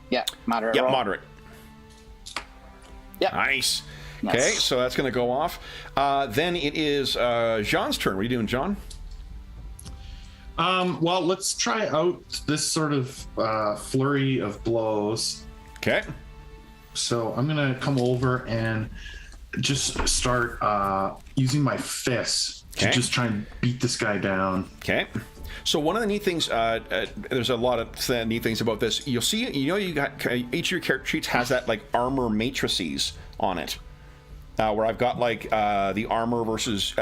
Yeah, moderate. Yeah, roll. moderate. Yeah. Nice. Nice. Okay, so that's going to go off. Then it is Jean's turn. What are you doing, John? Well, let's try out this sort of flurry of blows. Okay. So I'm gonna come over and just start using my fists to Okay. just try and beat this guy down. Okay. So one of the neat things, there's a lot of neat things about this. You'll see, you got each of your character sheets has that like armor matrices on it, where I've got like the armor versus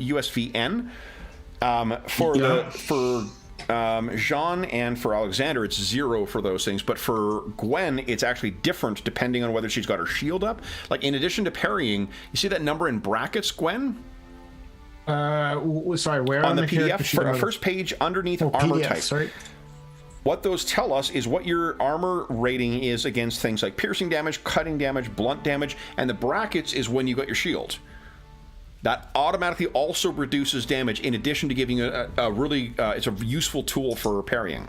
USVN. For Jean and for Alexander, it's 0 for those things. But for Gwen, it's actually different depending on whether she's got her shield up. Like, in addition to parrying, you see that number in brackets, Gwen? Sorry, where on the PDF? First page underneath armor PDF, type. sorry. What those tell us is what your armor rating is against things like piercing damage, cutting damage, blunt damage, and the brackets is when you got your shield. That automatically also reduces damage in addition to giving a really, it's a useful tool for parrying.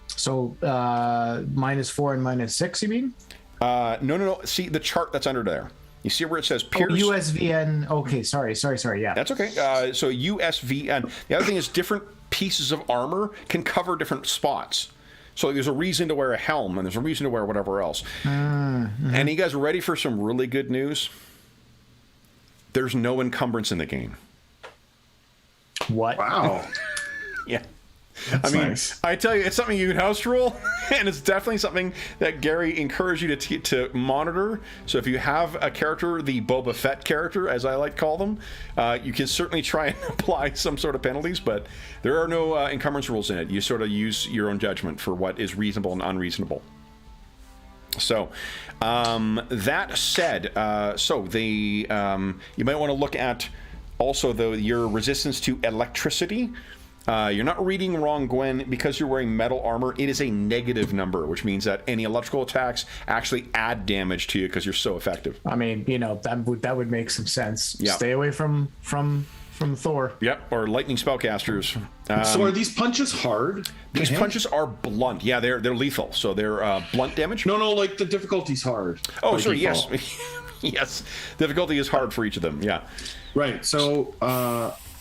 So -4 and -6, you mean? No. See the chart that's under there. You see where it says pierce? USVN. Okay, sorry. Yeah. That's okay. So USVN. The other thing is different pieces of armor can cover different spots. So there's a reason to wear a helm, and there's a reason to wear whatever else. And you guys ready for some really good news? There's no encumbrance in the game. What? Wow. Yeah. That's I mean, nice. I tell you, it's something you can house rule, and it's definitely something that Gary encouraged you to monitor. So if you have a character, the Boba Fett character, as I like to call them, you can certainly try and apply some sort of penalties, but there are no encumbrance rules in it. You sort of use your own judgment for what is reasonable and unreasonable. So, that said, you might want to look at also your resistance to electricity. You're not reading wrong, Gwen, because you're wearing metal armor. It is a negative number, which means that any electrical attacks actually add damage to you because you're so effective. I mean, that would make some sense. Yeah. Stay away from Thor. Yep, or lightning spellcasters. So are these punches hard? These punches are blunt. Yeah, they're lethal. So they're blunt damage. No, like the difficulty's hard. Oh, by sorry. default. Yes, yes. Difficulty is hard for each of them. Yeah. Right. So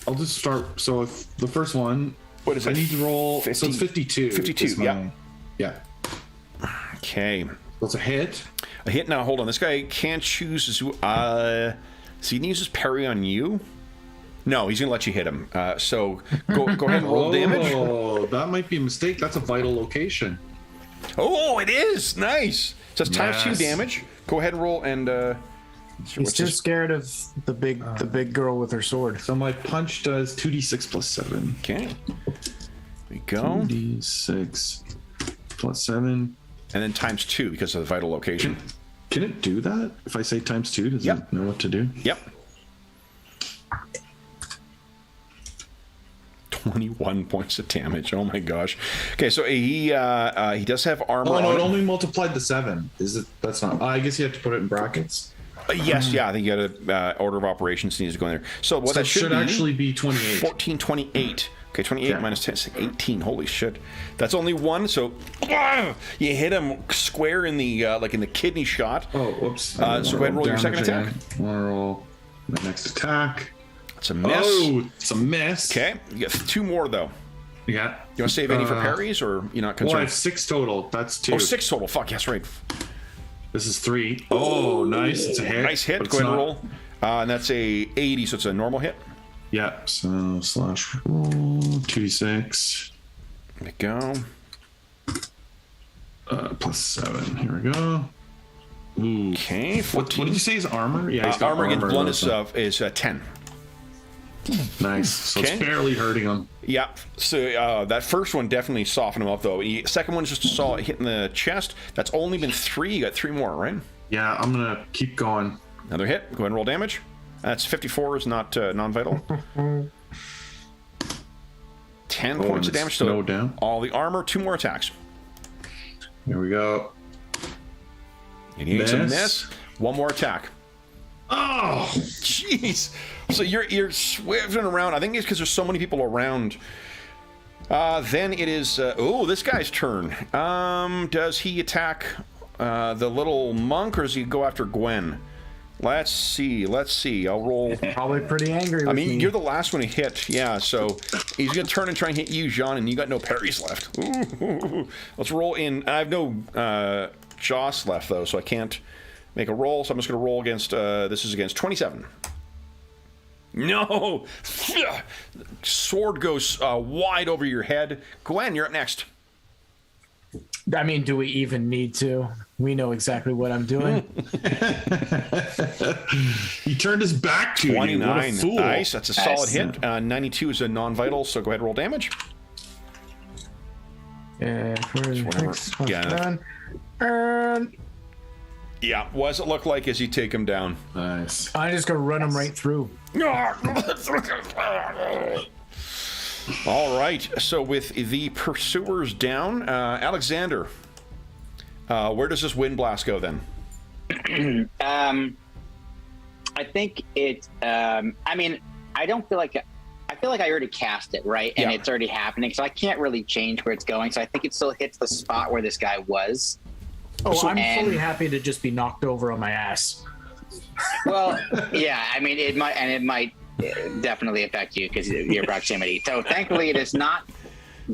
I'll just start. So if the first one, What is I it? need to roll. 50, so it's 52. 52. is my- Yeah. Okay. That's a hit. A hit. Now, hold on. This guy can't choose. So he uses parry on you. No, he's gonna let you hit him. So go ahead and roll damage. Oh, that might be a mistake. That's a vital location. Oh, it is nice. It says times 2 Yes. damage. Go ahead and roll and. He's too scared of the big girl with her sword. So my punch does 2d6 plus 7. Okay. There we go. 2d6 plus 7. And then times 2 because of the vital location. Can it do that? If I say times 2, does Yep. it know what to do? Yep. 21 points of damage. Oh my gosh. Okay, so he does have armor. Oh no, on it only multiplied the 7. Is it? That's not. I guess you have to put it in brackets. Yes, yeah, I think you got a order of operations needs to go in there. So what So that it should be, actually be 28. 14, 28. Okay, 28 Yeah. minus 10 is 18. Holy shit. That's only one, so you hit him square in the in the kidney shot. Oh, whoops. So go ahead and roll your second attack. I want to roll my next attack. It's a miss. Oh, it's a miss. Okay, you get 2 more though. You got. You want to save any for parries, or you're not Well, I concerned? have 6 total. That's 2. Oh, 6 total. Fuck, yes, right. This is 3. Oh, nice. It's a hit. Nice hit. but Go it's ahead and not- roll. And that's a 80, so it's a normal hit. Yeah. So slash roll 2d6 There we go. plus 7. Here we go. Ooh. Okay, 14. What did you say is armor? Yeah, he's got armor against blunt also. is 10. Nice. So Okay. it's barely hurting him. Yeah, so that first one definitely softened him up, though. Second one is just a solid hit in the chest. That's only been 3. You got 3 more, right? Yeah, I'm going to keep going. Another hit. Go ahead and roll damage. That's 54 is not non-vital. 10 points of it's damage. slowed down. All the armor. 2 more attacks. Here we go. And he needs a Miss. miss. 1 more attack. Oh! Jeez. So you're swiveling around. I think it's because there's so many people around. Then it is this guy's turn. Does he attack the little monk, or does he go after Gwen? Let's see. I'll roll. Probably pretty angry with I mean, me. you're the last one to hit. Yeah, so he's gonna turn and try and hit you, Jean, and you got no parries left. Ooh. Let's roll in. I have no Joss left though, so I can't make a roll. So I'm just gonna roll against. This is against 27. No! Sword goes wide over your head. Gwen, you're up next. I mean, do we even need to? We know exactly what I'm doing. He turned his back to you. What a 29. fool. Nice. That's a solid Nice. hit. 92 is a non-vital, so go ahead and roll damage. Yeah. Yeah. What does it look like as you take him down? Nice. I'm just gonna run him right through. All right. So with the pursuers down, Alexander, where does this wind blast go then? I think it. I mean, I don't feel like. I feel like I already cast it, right? And it's already happening, so I can't really change where it's going. So I think it still hits the spot where this guy was. Oh, I'm fully happy to just be knocked over on my ass. Well, yeah. I mean, it might definitely affect you because of your proximity. So thankfully, it is not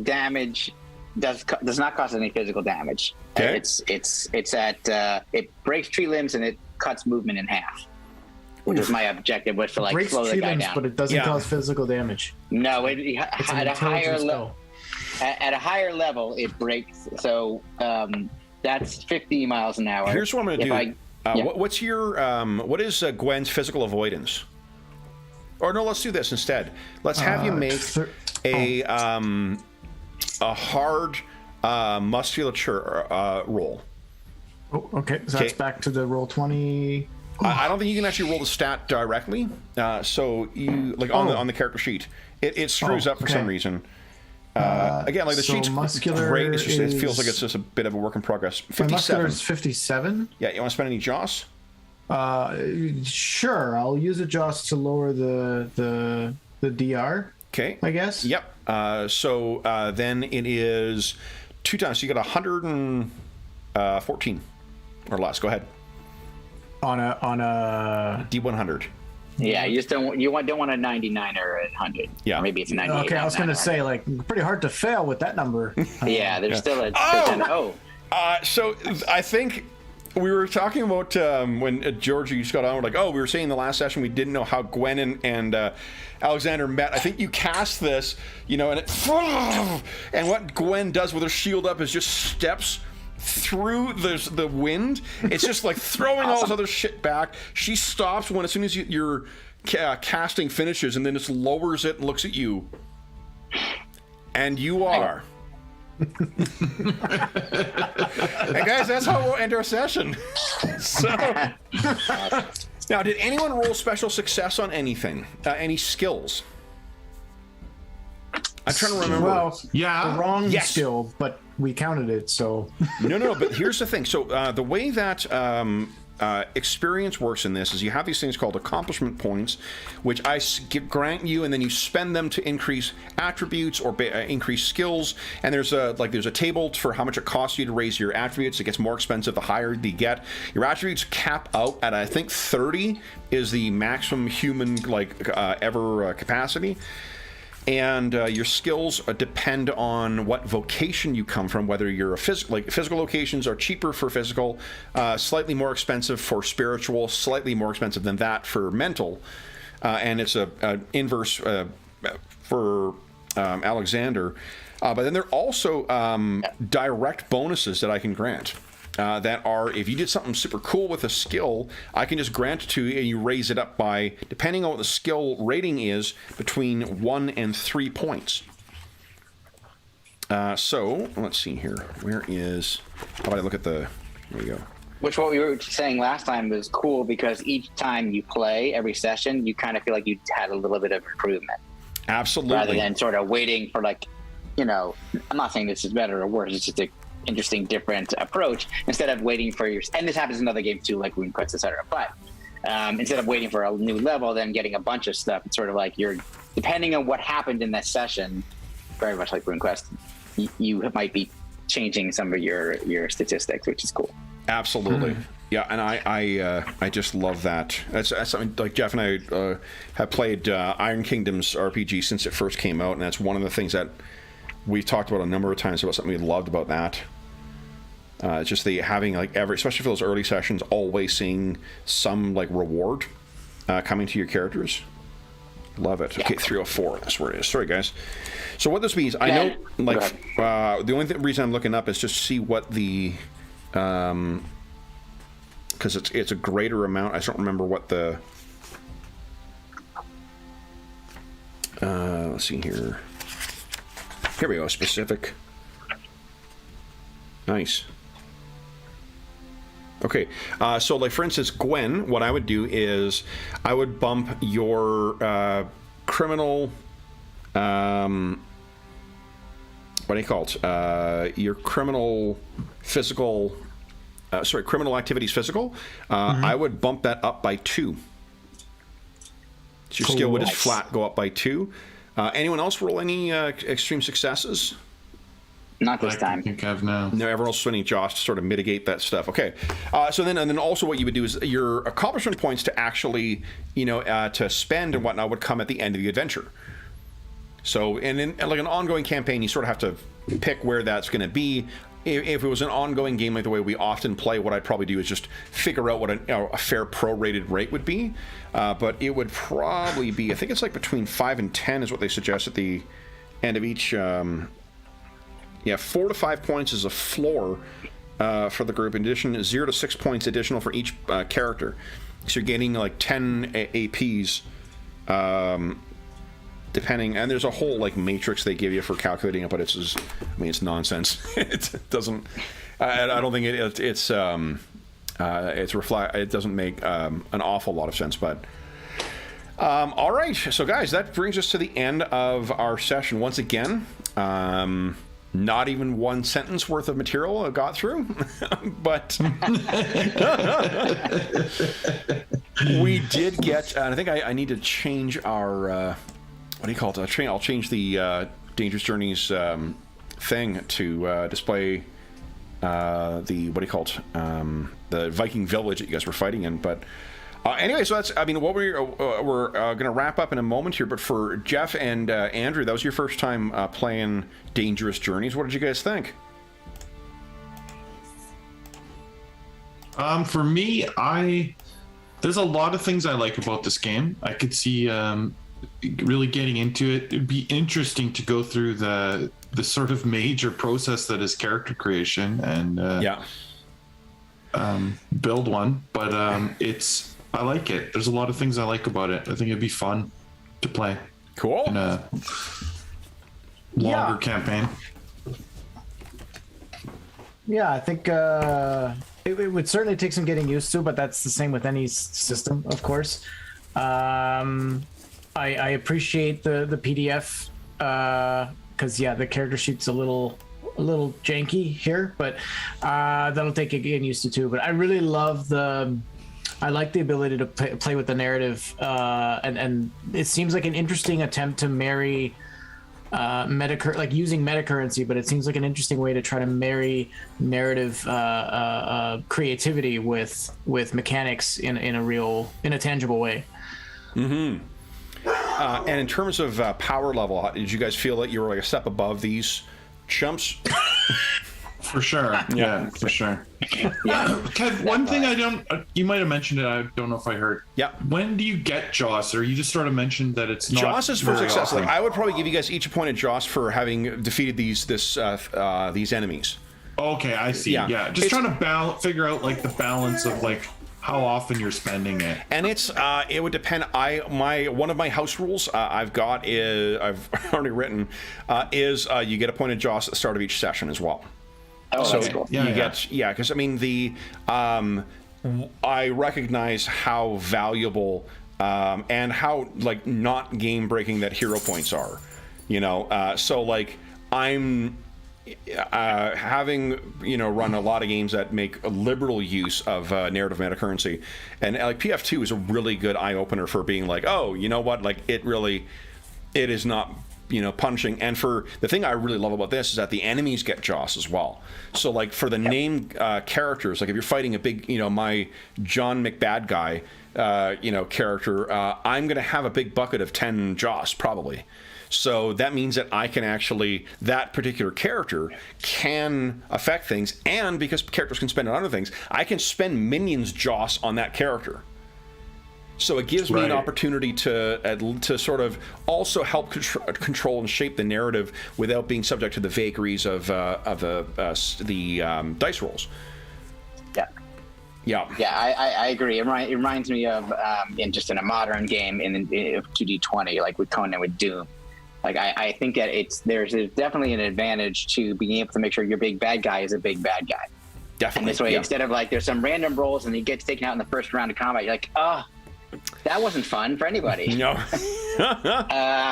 damage. Does not cause any physical damage. Okay. It's at it breaks tree limbs and it cuts movement in half. Which is my objective, was to like breaks slow the tree guy limbs, down. but it doesn't cause physical damage. No, at an a higher intelligence level. At a higher level, it breaks. So that's 50 miles an hour. Here's what I'm going to do. What's your what is Gwen's physical avoidance? Or no, let's do this instead. Let's have you make a hard musculature roll. Oh, okay. So that's back to the roll 20. I don't think you can actually roll the stat directly. So you on the character sheet, it screws up for some reason. Again, like the sheet's great. It's just, it feels like it's just a bit of a work in progress. 57. Muscular is 57. Yeah, you want to spend any Joss? Sure. I'll use a Joss to lower the DR. Okay. I guess. Yep. So then it is 2 times. So you got 114 or less. Go ahead. On a D100. Yeah, you just don't want a 99 or a 100. Yeah, or maybe it's a 98. Okay, I was gonna say like pretty hard to fail with that number. Yeah, there's still a so I think we were talking about when Georgie just got on. We're like, we were saying in the last session we didn't know how Gwen and Alexander met. I think you cast this, and and what Gwen does with her shield up is just steps through the wind. It's just like throwing all this other shit back. She stops as soon as your casting finishes, and then just lowers it and looks at you. And you are. And guys, that's how we'll end our session. So now, did anyone roll special success on anything? Any skills? I'm trying to remember. Well, yeah, the wrong skill, but we counted it, so. No. But here's the thing. So the way that experience works in this is you have these things called accomplishment points, which I grant you, and then you spend them to increase attributes or increase skills. And there's a table for how much it costs you to raise your attributes. It gets more expensive the higher you get. Your attributes cap out at, I think, 30 is the maximum human ever capacity. And your skills depend on what vocation you come from, whether you're physical locations are cheaper for physical, slightly more expensive for spiritual, slightly more expensive than that for mental. And it's a inverse for Alexander. But then there are also direct bonuses that I can grant. That are, if you did something super cool with a skill, I can just grant it to you, and you raise it up by, depending on what the skill rating is, between 1 and 3 points. So let's see here. Where is? How about I look at the? There you go. Which what we were saying last time was cool because each time you play, every session, you kind of feel like you had a little bit of improvement. Absolutely. Rather than sort of waiting for I'm not saying this is better or worse. It's just a interesting, different approach instead of waiting for and this happens in other games too, like RuneQuest, etc. But instead of waiting for a new level, then getting a bunch of stuff, it's sort of like you're depending on what happened in that session, very much like RuneQuest, you might be changing some of your statistics, which is cool. Absolutely. Yeah, and I just love that. That's something like Jeff and I have played Iron Kingdoms RPG since it first came out, and that's one of the things that we've talked about a number of times about something we loved about that. It's just the having especially for those early sessions, always seeing some reward coming to your characters. Love it. Okay, 304. That's where it is. Sorry, guys. So what this means, I know, the only reason I'm looking up is just to see what the, because it's a greater amount. I don't remember what the. Let's see here. Here we go. Specific. Nice. Okay, so like for instance, Gwen, what I would do is I would bump your criminal, what do you call it? Your criminal physical, criminal activities physical. I would bump that up by 2. So your skill would just flat go up by 2. Anyone else roll any extreme successes? Not this time. I think I've now. No, everyone else swinging Josh to sort of mitigate that stuff. Okay, so then also what you would do is your accomplishment points to actually, to spend and whatnot would come at the end of the adventure. So, and in like an ongoing campaign, you sort of have to pick where that's going to be. If it was an ongoing game like the way we often play, what I'd probably do is just figure out what a fair prorated rate would be. But it would probably be, I think it's like between 5 and 10 is what they suggest at the end of each. 4 to 5 points is a floor for the group. In addition, 0 to 6 points additional for each character. So you're getting like 10 APs, depending. And there's a whole like matrix they give you for calculating it, but it's nonsense. It doesn't. I don't think it doesn't make an awful lot of sense, but. All right, so guys, that brings us to the end of our session once again. Not even one sentence worth of material I got through, but we did get. And I think I need to change our what do you call it? I'll change the Dangerous Journeys thing to display the what do you call it? The Viking village that you guys were fighting in, but. Anyway, so that's, what we're going to wrap up in a moment here, but for Jeff and Andrew, that was your first time playing Dangerous Journeys. What did you guys think? For me, there's a lot of things I like about this game. I could see really getting into it. It'd be interesting to go through the sort of major process that is character creation and build one, but I like it. There's a lot of things I like about it. I think it'd be fun to play. Cool. In a longer campaign. Yeah, I think it would certainly take some getting used to, but that's the same with any system, of course. I appreciate the PDF because the character sheet's a little janky here, but that'll take getting used to too. But I really love I like the ability to play with the narrative, and it seems like an interesting attempt to marry using metacurrency, but it seems like an interesting way to try to marry narrative creativity with mechanics in a tangible way. Mm-hmm. And in terms of power level, did you guys feel that you were like a step above these chumps? For sure. Yeah, for sure. Kev, one thing you might have mentioned it, I don't know if I heard. Yeah. When do you get Joss, or you just sort of mentioned that it's not Joss is for success. often. Like, I would probably give you guys each a point of Joss for having defeated these enemies. Okay, I see. Yeah. Just trying to figure out like the balance of like how often you're spending it. And it would depend. One of my house rules I've already written is you get a point of Joss at the start of each session as well. Oh, so that's cool. Because I recognize how valuable and how like not game breaking that hero points are, so like I'm having run a lot of games that make a liberal use of narrative metacurrency, and like PF2 is a really good eye opener for being like, oh, you know what, like it is not punishing. And for the thing I really love about this is that the enemies get Joss as well. So like for the named characters, like if you're fighting a big, my John McBad guy, character, I'm going to have a big bucket of 10 Joss probably. So that means that I can actually, that particular character can affect things, and because characters can spend on other things, I can spend minions Joss on that character. So it gives me an opportunity to sort of also help control and shape the narrative without being subject to the vagaries of the dice rolls. Yeah, I agree. It reminds me of in a modern game in 2D20, like with Conan with Doom. Like I think that there's definitely an advantage to being able to make sure your big bad guy is a big bad guy. Definitely. And this way, instead of like there's some random rolls and he gets taken out in the first round of combat, you're like, oh, that wasn't fun for anybody. No.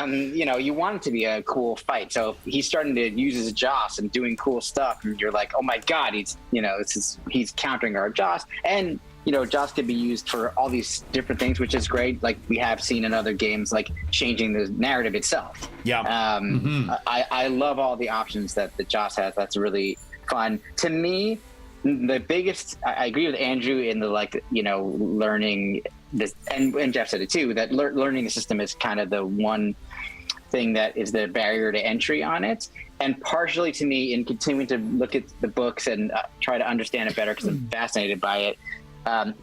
You know, you want it to be a cool fight. So if he's starting to use his Joss and doing cool stuff, and you're like, oh my god, he's countering our Joss. And you know, Joss could be used for all these different things, which is great. Like we have seen in other games, like changing the narrative itself. Yeah. I love all the options that the Joss has. That's really fun. To me, the biggest, I agree with Andrew in the, like, you know, learning this, and Jeff said it too, that learning the system is kind of the one thing that is the barrier to entry on it. And partially to me, in continuing to look at the books and try to understand it better, because I'm fascinated by it,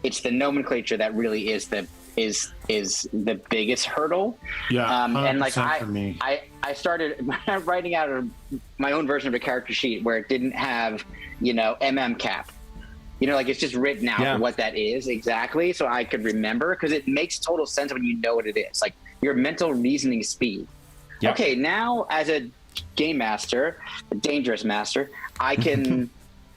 it's the nomenclature that really is the biggest hurdle. Yeah, and like for me. I started writing out my own version of a character sheet where it didn't have, you know, cap. You know, like it's just written out what that is exactly, so I could remember, because it makes total sense when you know what it is. Like your mental reasoning speed. Yep. Okay, now as a game master, a dangerous master, I can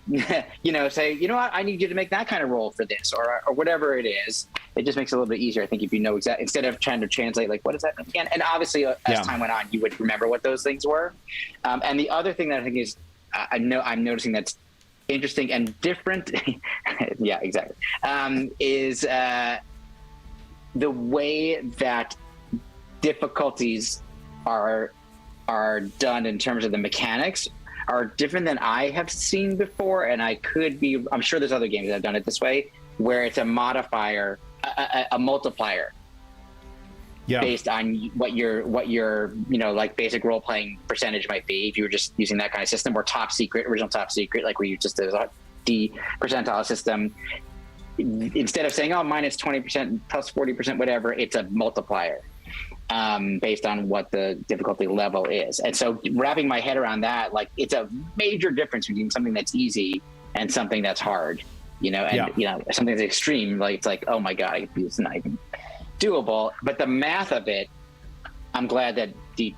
you know, say, you know what, I need you to make that kind of roll for this, or whatever it is. It just makes it a little bit easier, I think, if you know exactly, instead of trying to translate, like, what does that mean again? And obviously, as time went on, you would remember what those things were. And the other thing that I think is, I'm noticing that's interesting and different, yeah, exactly, is the way that difficulties are done in terms of the mechanics are different than I have seen before. And I'm sure there's other games that have done it this way, where it's a modifier, a multiplier, based on what your you know, like basic role playing percentage might be, if you were just using that kind of system, or original top secret, like where you just did a D percentile system. Instead of saying, oh, minus 20% plus 40%, whatever, it's a multiplier based on what the difficulty level is. And so wrapping my head around that, like, it's a major difference between something that's easy and something that's hard, you know, and you know, something that's extreme, like it's like, oh my god, it's not even doable. But the math of it, I'm glad that that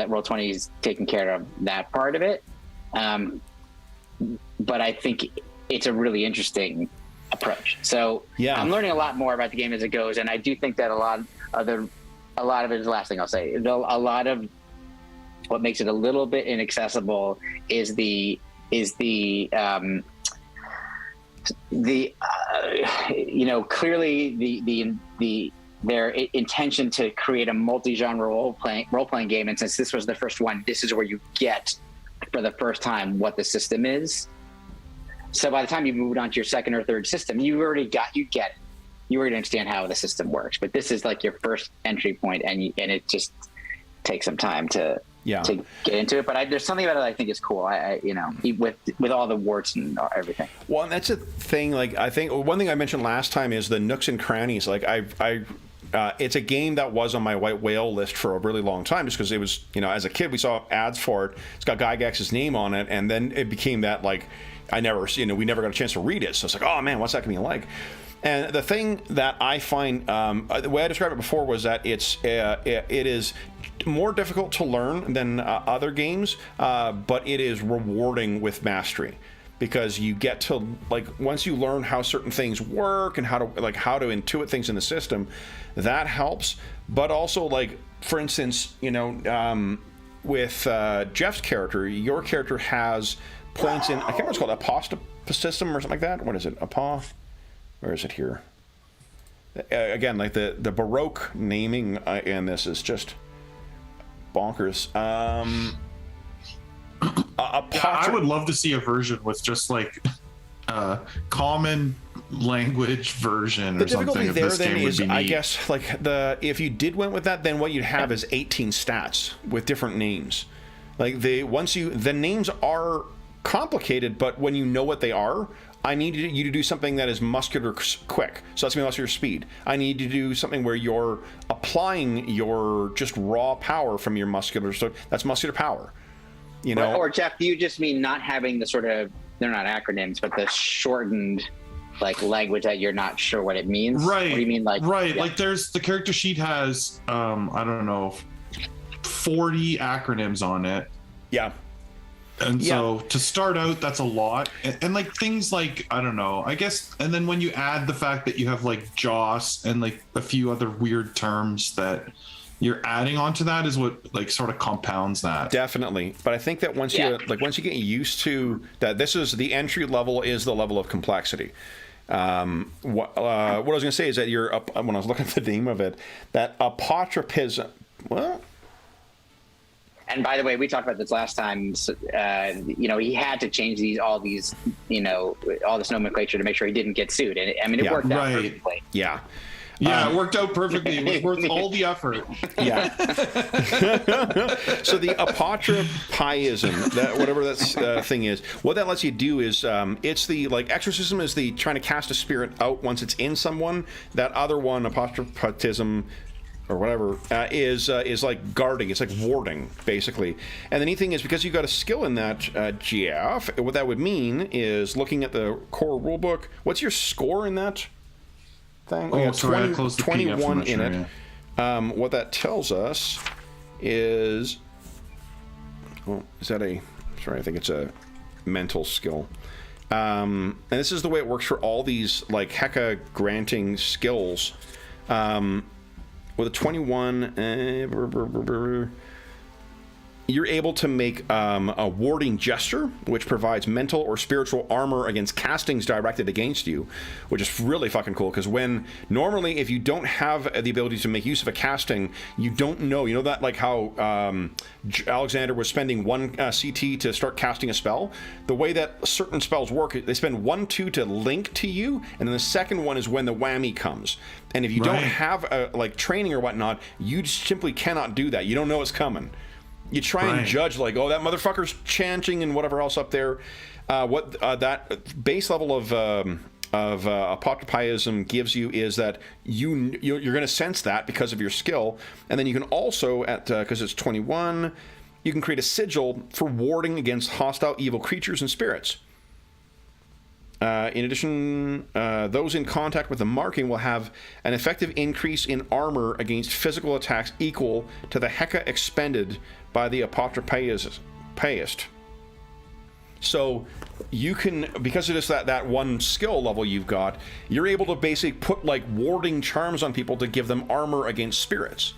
Roll20 is taking care of that part of it. But I think it's a really interesting approach. So I'm learning a lot more about the game as it goes, and I do think that a lot of it is the last thing I'll say. A lot of what makes it a little bit inaccessible is the you know, clearly their intention to create a multi-genre role-playing game, and since this was the first one, this is where you get for the first time what the system is. So by the time you moved on to your second or third system, you get it. You already understand how the system works. But this is like your first entry point, and it just takes some time to get into it. But there's something about it I think is cool. With all the warts and everything. Well, and that's a thing. Like, I think one thing I mentioned last time is the nooks and crannies. Like it's a game that was on my white whale list for a really long time, just because it was, you know, as a kid we saw ads for it. It's got Gygax's name on it, and then it became that, like, we never got a chance to read it. So it's like, oh man, what's that gonna be like? And the thing that I find, the way I described it before was that it is more difficult to learn than other games, but it is rewarding with mastery, because you get to, like, once you learn how certain things work and how to intuit things in the system, that helps. But also, like, for instance, you know, with Jeff's character, your character has points in, I can't remember what it's called, a system or something like that. What is it? Where is it here? Again, like the Baroque naming in this is just bonkers. I would love to see a version with just like a common language version or something. The difficulty there then is, I guess, like if you went with that, then what you'd have is 18 stats with different names. Like the names are complicated, but when you know what they are, I need you to do something that is muscular quick. So that's going to be muscular speed. I need to do something where you're applying your just raw power from your muscular. So that's muscular power. You know. Or Jeff, do you just mean not having the sort of, they're not acronyms, but the shortened, like, language that you're not sure what it means? Right. What do you mean, like? Right. Yeah. Like, there's the character sheet has I don't know, 40 acronyms on it. Yeah. And so to start out, that's a lot. And like things like, I don't know, I guess, and then when you add the fact that you have like Joss and like a few other weird terms that you're adding onto that is what like sort of compounds that. Definitely. But I think that once you get used to that, this is the entry level is the level of complexity. What I was going to say is that when I was looking at the name of it, that apotropism, well, and by the way, we talked about this last time. He had to change all this nomenclature to make sure he didn't get sued. And I mean, it worked out perfectly. Yeah. Yeah, it worked out perfectly. It was worth all the effort. Yeah. So the apotropism, that whatever that thing is, what that lets you do is, it's the like exorcism is the trying to cast a spirit out once it's in someone. That other one, apotropism, or whatever, is like guarding. It's like warding, basically. And the neat thing is, because you've got a skill in that, Jeff, what that would mean is looking at the core rulebook. What's your score in that thing? Oh, sorry, I closed the 21 PDF, in sure, it. yeah. What that tells us is, I think it's a mental skill. And this is the way it works for all these like Heka granting skills. With a 21, you're able to make a warding gesture, which provides mental or spiritual armor against castings directed against you, which is really fucking cool, because normally if you don't have the ability to make use of a casting, you don't know. You know that, like how Alexander was spending 1 CT to start casting a spell? The way that certain spells work, they spend 1-2 to link to you, and then the second one is when the whammy comes. And if you don't have like training or whatnot, you just simply cannot do that. You don't know it's coming. You try and judge, like, oh, that motherfucker's chanting and whatever else up there. That base level of apotropism gives you is that you're going to sense that because of your skill, and then you can also, because it's 21, you can create a sigil for warding against hostile evil creatures and spirits. In addition, those in contact with the marking will have an effective increase in armor against physical attacks equal to the Heka expended by the apotropaist. So you can, because it is that one skill level you've got, you're able to basically put like warding charms on people to give them armor against spirits.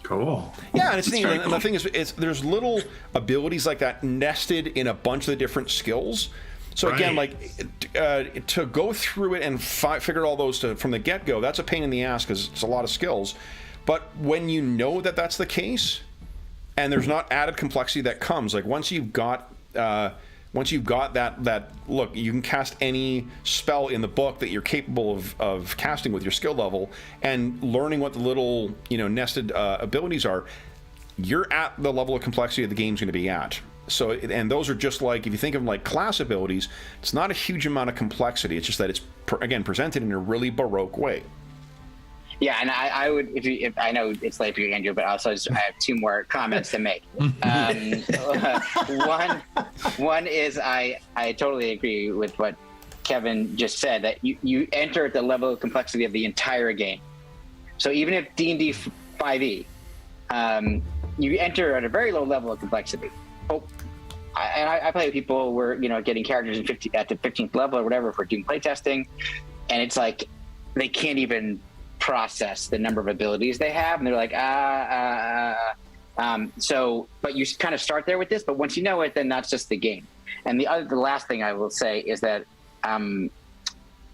Cool. Yeah, and it's neat. And cool. the thing is, there's little abilities like that nested in a bunch of the different skills. So again, like to go through it and figure all those from the get-go, that's a pain in the ass because it's a lot of skills. But when you know that that's the case, and there's not added complexity that comes, like once you've got that look, you can cast any spell in the book that you're capable of casting with your skill level, and learning what the little nested abilities are, you're at the level of complexity the game's going to be at. So, and those are just like, if you think of them like class abilities, it's not a huge amount of complexity. It's just that it's again presented in a really Baroque way. Yeah, and I would, if I know it's late for you, Andrew, but also I have 2 more comments to make. One is I totally agree with what Kevin just said, that you enter at the level of complexity of the entire game. So even if D&D 5e, you enter at a very low level of complexity. I play with people where getting characters at the 15th level or whatever for doing playtesting, and it's like they can't even process the number of abilities they have, and they're like so but you kind of start there with this, but once you know it, then that's just the game. And the last thing I will say is that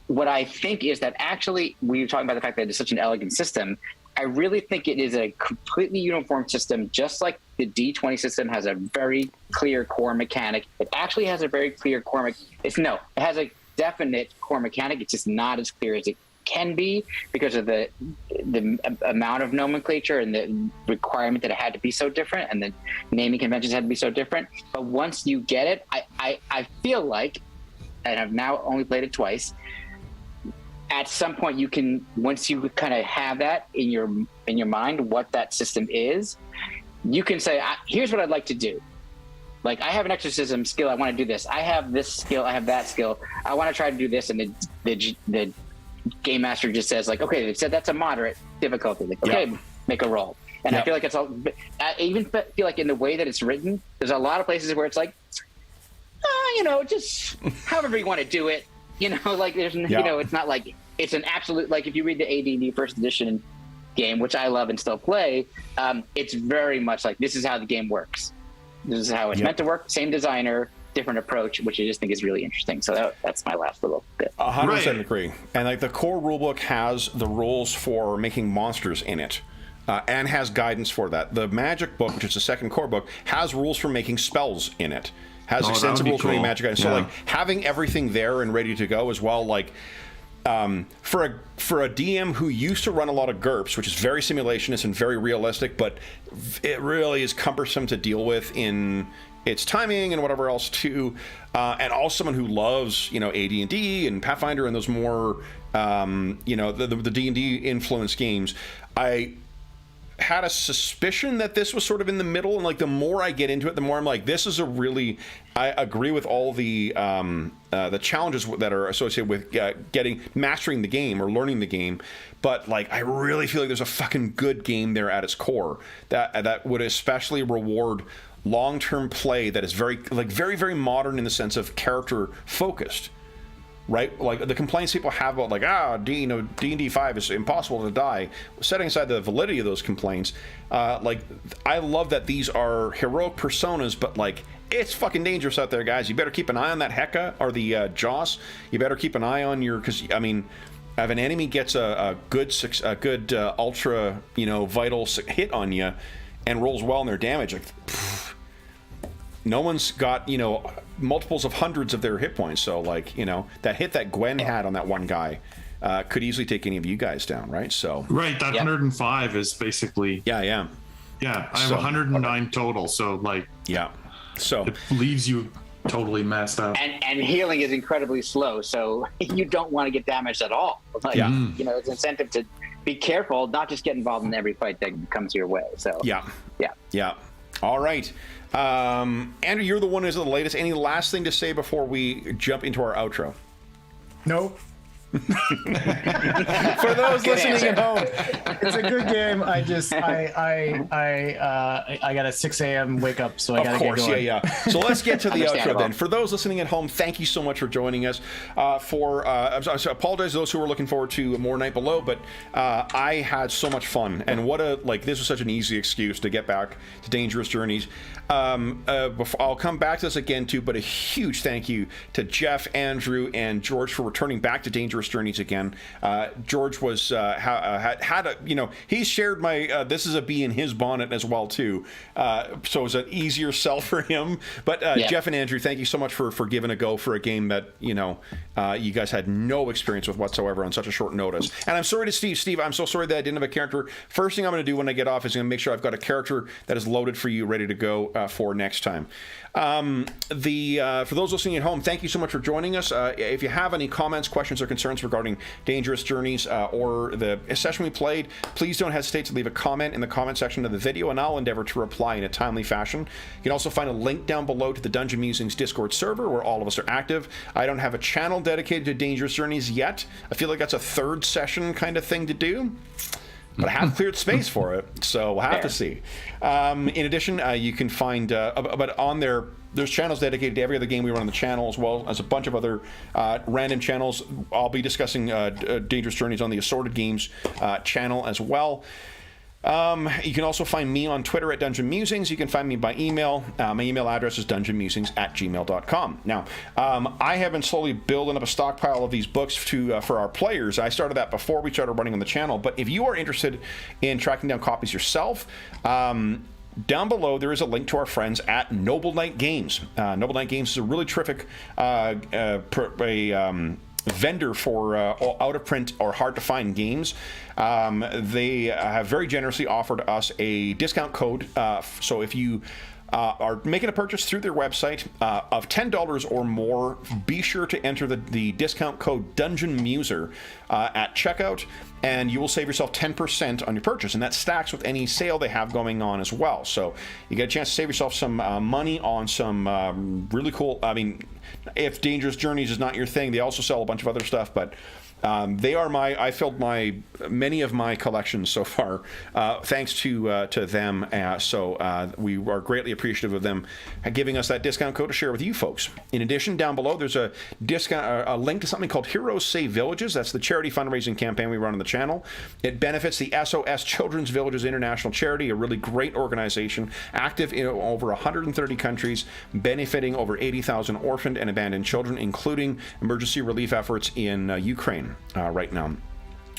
what I think is that actually, we were talking about the fact that it's such an elegant system. I really think it is a completely uniform system, just like the D20 system has a very clear core mechanic. It actually has a very clear core it has a definite core mechanic. It's just not as clear as it can be because of the amount of nomenclature and the requirement that it had to be so different, and the naming conventions had to be so different. But once you get it, I feel like, and I've now only played it twice, at some point you can, once you kind of have that in your mind, what that system is, you can say, here's what I'd like to do. Like, I have an exorcism skill, I want to do this. I have this skill, I have that skill. I want to try to do this, and the game master just says, like, okay, they said that's a moderate difficulty. Like, okay, make a roll. And Yep. I feel like I even feel like in the way that it's written, there's a lot of places where it's like, just however you want to do it. Like there's, it's not like it's an absolute, like if you read the AD&D first edition game, which I love and still play, it's very much like this is how the game works. This is how it's meant to work. Same designer, different approach, which I just think is really interesting. So that's my last little bit. 100% agree. And like the core rulebook has the rules for making monsters in it. And has guidance for that. The magic book, which is the second core book, has rules for making spells in it. Has extensive rules for making magic items. So like having everything there and ready to go as well, like for a DM who used to run a lot of GURPS, which is very simulationist and very realistic, but it really is cumbersome to deal with in its timing and whatever else too, and also someone who loves AD&D and Pathfinder and those more the D&D influenced games, I had a suspicion that this was sort of in the middle, and like the more I get into it, the more I'm like, this is I agree with all the challenges that are associated with mastering the game or learning the game, but like I really feel like there's a fucking good game there at its core that would especially reward long-term play that is very very modern in the sense of character focused. Right, like the complaints people have about D&D 5 is impossible to die. Setting aside the validity of those complaints, I love that these are heroic personas, but like it's fucking dangerous out there, guys. You better keep an eye on that Heka or the Joss. You better keep an eye on because if an enemy gets a good ultra vital hit on you and rolls well in their damage, no one's got multiples of hundreds of their hit points, so that hit that Gwen had on that one guy could easily take any of you guys down, right? So that 105 is basically I have 109 total, so so it leaves you totally messed up, and healing is incredibly slow, so you don't want to get damaged at all. It's an incentive to be careful, not just get involved in every fight that comes your way. So all right. Andrew, you're the one who's the latest. Any last thing to say before we jump into our outro? No. For those listening at home, it's a good game. I got a 6 a.m. wake up, so I got to get going. So let's get to the outro then. For those listening at home, thank you so much for joining us. I apologize to those who were looking forward to more Night Below, but I had so much fun, and this was such an easy excuse to get back to Dangerous Journeys. I'll come back to this again too, but a huge thank you to Jeff, Andrew, and George for returning back to Dangerous Journeys again. George was he shared my this is a bee in his bonnet as well too, so it was an easier sell for him. But Jeff and Andrew, thank you so much for giving a go for a game that you guys had no experience with whatsoever on such a short notice. And I'm sorry to Steve, I'm so sorry that I didn't have a character. First thing I'm going to do when I get off is going to make sure I've got a character that is loaded for you, ready to go for next time. For those listening at home, thank you so much for joining us. If you have any comments, questions, or concerns regarding Dangerous Journeys or the session we played, please don't hesitate to leave a comment in the comment section of the video, and I'll endeavor to reply in a timely fashion. You can also find a link down below to the Dungeon Musings Discord server where all of us are active. I don't have a channel dedicated to Dangerous Journeys yet. I feel like that's a third session kind of thing to do, but I have cleared space for it, so we'll have to see. In addition, you can find, but on there's channels dedicated to every other game we run on the channel, as well as a bunch of other random channels. I'll be discussing Dangerous Journeys on the Assorted Games channel as well. You can also find me on Twitter at Dungeon Musings. You can find me by email. My email address is dungeonmusings@gmail.com. Now, I have been slowly building up a stockpile of these books for our players. I started that before we started running on the channel, but if you are interested in tracking down copies yourself, down below there is a link to our friends at Noble Knight Games. Noble Knight Games is a really terrific vendor for out of print or hard to find games. They have very generously offered us a discount code, so if you are making a purchase through their website of $10 or more, be sure to enter the discount code Dungeon Muser at checkout, and you will save yourself 10% on your purchase, and that stacks with any sale they have going on as well. So you get a chance to save yourself some money on some really cool, if Dangerous Journeys is not your thing, they also sell a bunch of other stuff, but They are I filled many of my collections so far, thanks to them. So we are greatly appreciative of them giving us that discount code to share with you folks. In addition, down below there's a discount, a link to something called Heroes Save Villages. That's the charity fundraising campaign we run on the channel. It benefits the SOS Children's Villages International Charity, a really great organization, active in over 130 countries, benefiting over 80,000 orphaned and abandoned children, including emergency relief efforts in Ukraine right now.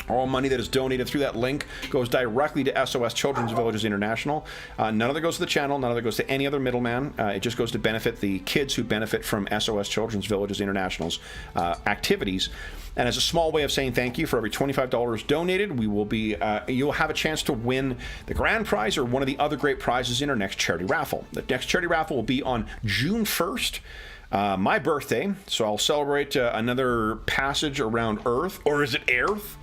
All money that is donated through that link goes directly to SOS Children's Villages International. None of it goes to the channel. None of it goes to any other middleman. It just goes to benefit the kids who benefit from SOS Children's Villages International's activities. And as a small way of saying thank you, for every $25 donated, we will be you'll have a chance to win the grand prize or one of the other great prizes in our next charity raffle. The next charity raffle will be on June 1st. My birthday, so I'll celebrate another passage around Earth, or is it Earth?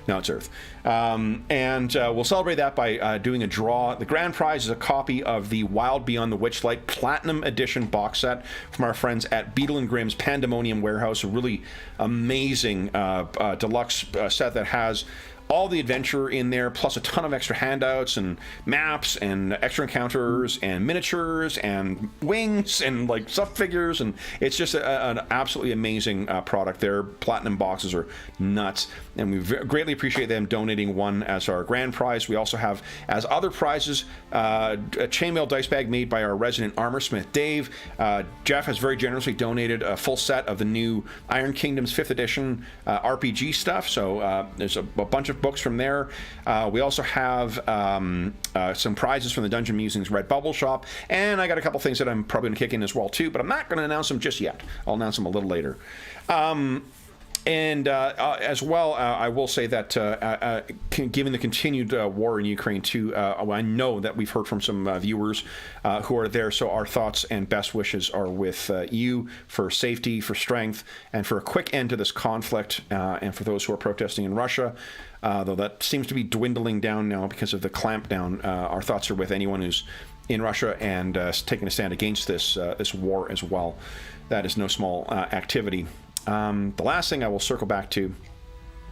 No, it's Earth. And we'll celebrate that by doing a draw. The grand prize is a copy of the Wild Beyond the Witchlight Platinum Edition box set from our friends at Beetle and Grimm's Pandemonium Warehouse, a really amazing deluxe set that has all the adventure in there, plus a ton of extra handouts and maps and extra encounters and miniatures and wings and like stuffed figures, and it's just an absolutely amazing product. Their platinum boxes are nuts, and we greatly appreciate them donating one as our grand prize. We also have as other prizes a chainmail dice bag made by our resident armorsmith Dave. Jeff has very generously donated a full set of the new Iron Kingdoms 5th edition RPG stuff, so there's a bunch of books from there. We also have some prizes from the Dungeon Musings Redbubble shop, and I got a couple things that I'm probably going to kick in as well too, but I'm not going to announce them just yet. I'll announce them a little later. And as well, I will say that given the continued war in Ukraine too, I know that we've heard from some viewers who are there, so our thoughts and best wishes are with you for safety, for strength, and for a quick end to this conflict, and for those who are protesting in Russia. Though that seems to be dwindling down now because of the clampdown, our thoughts are with anyone who's in Russia and taking a stand against this war as well. That is no small activity. The last thing I will circle back to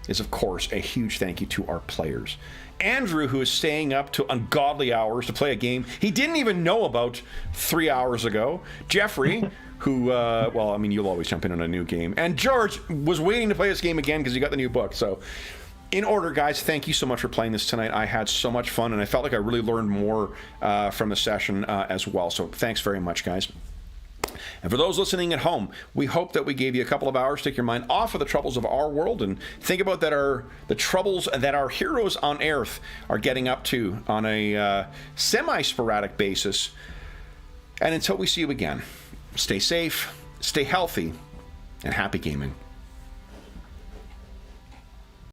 is, of course, a huge thank you to our players. Andrew, who is staying up to ungodly hours to play a game he didn't even know about 3 hours ago. Jeffrey, who, well, I mean, you'll always jump in on a new game. And George was waiting to play this game again because he got the new book. So, in order, guys, thank you so much for playing this tonight. I had so much fun, and I felt like I really learned more from the session as well. So, thanks very much, guys. And for those listening at home, we hope that we gave you a couple of hours to take your mind off of the troubles of our world and think about the troubles that our heroes on Earth are getting up to on a semi-sporadic basis. And until we see you again, stay safe, stay healthy, and happy gaming.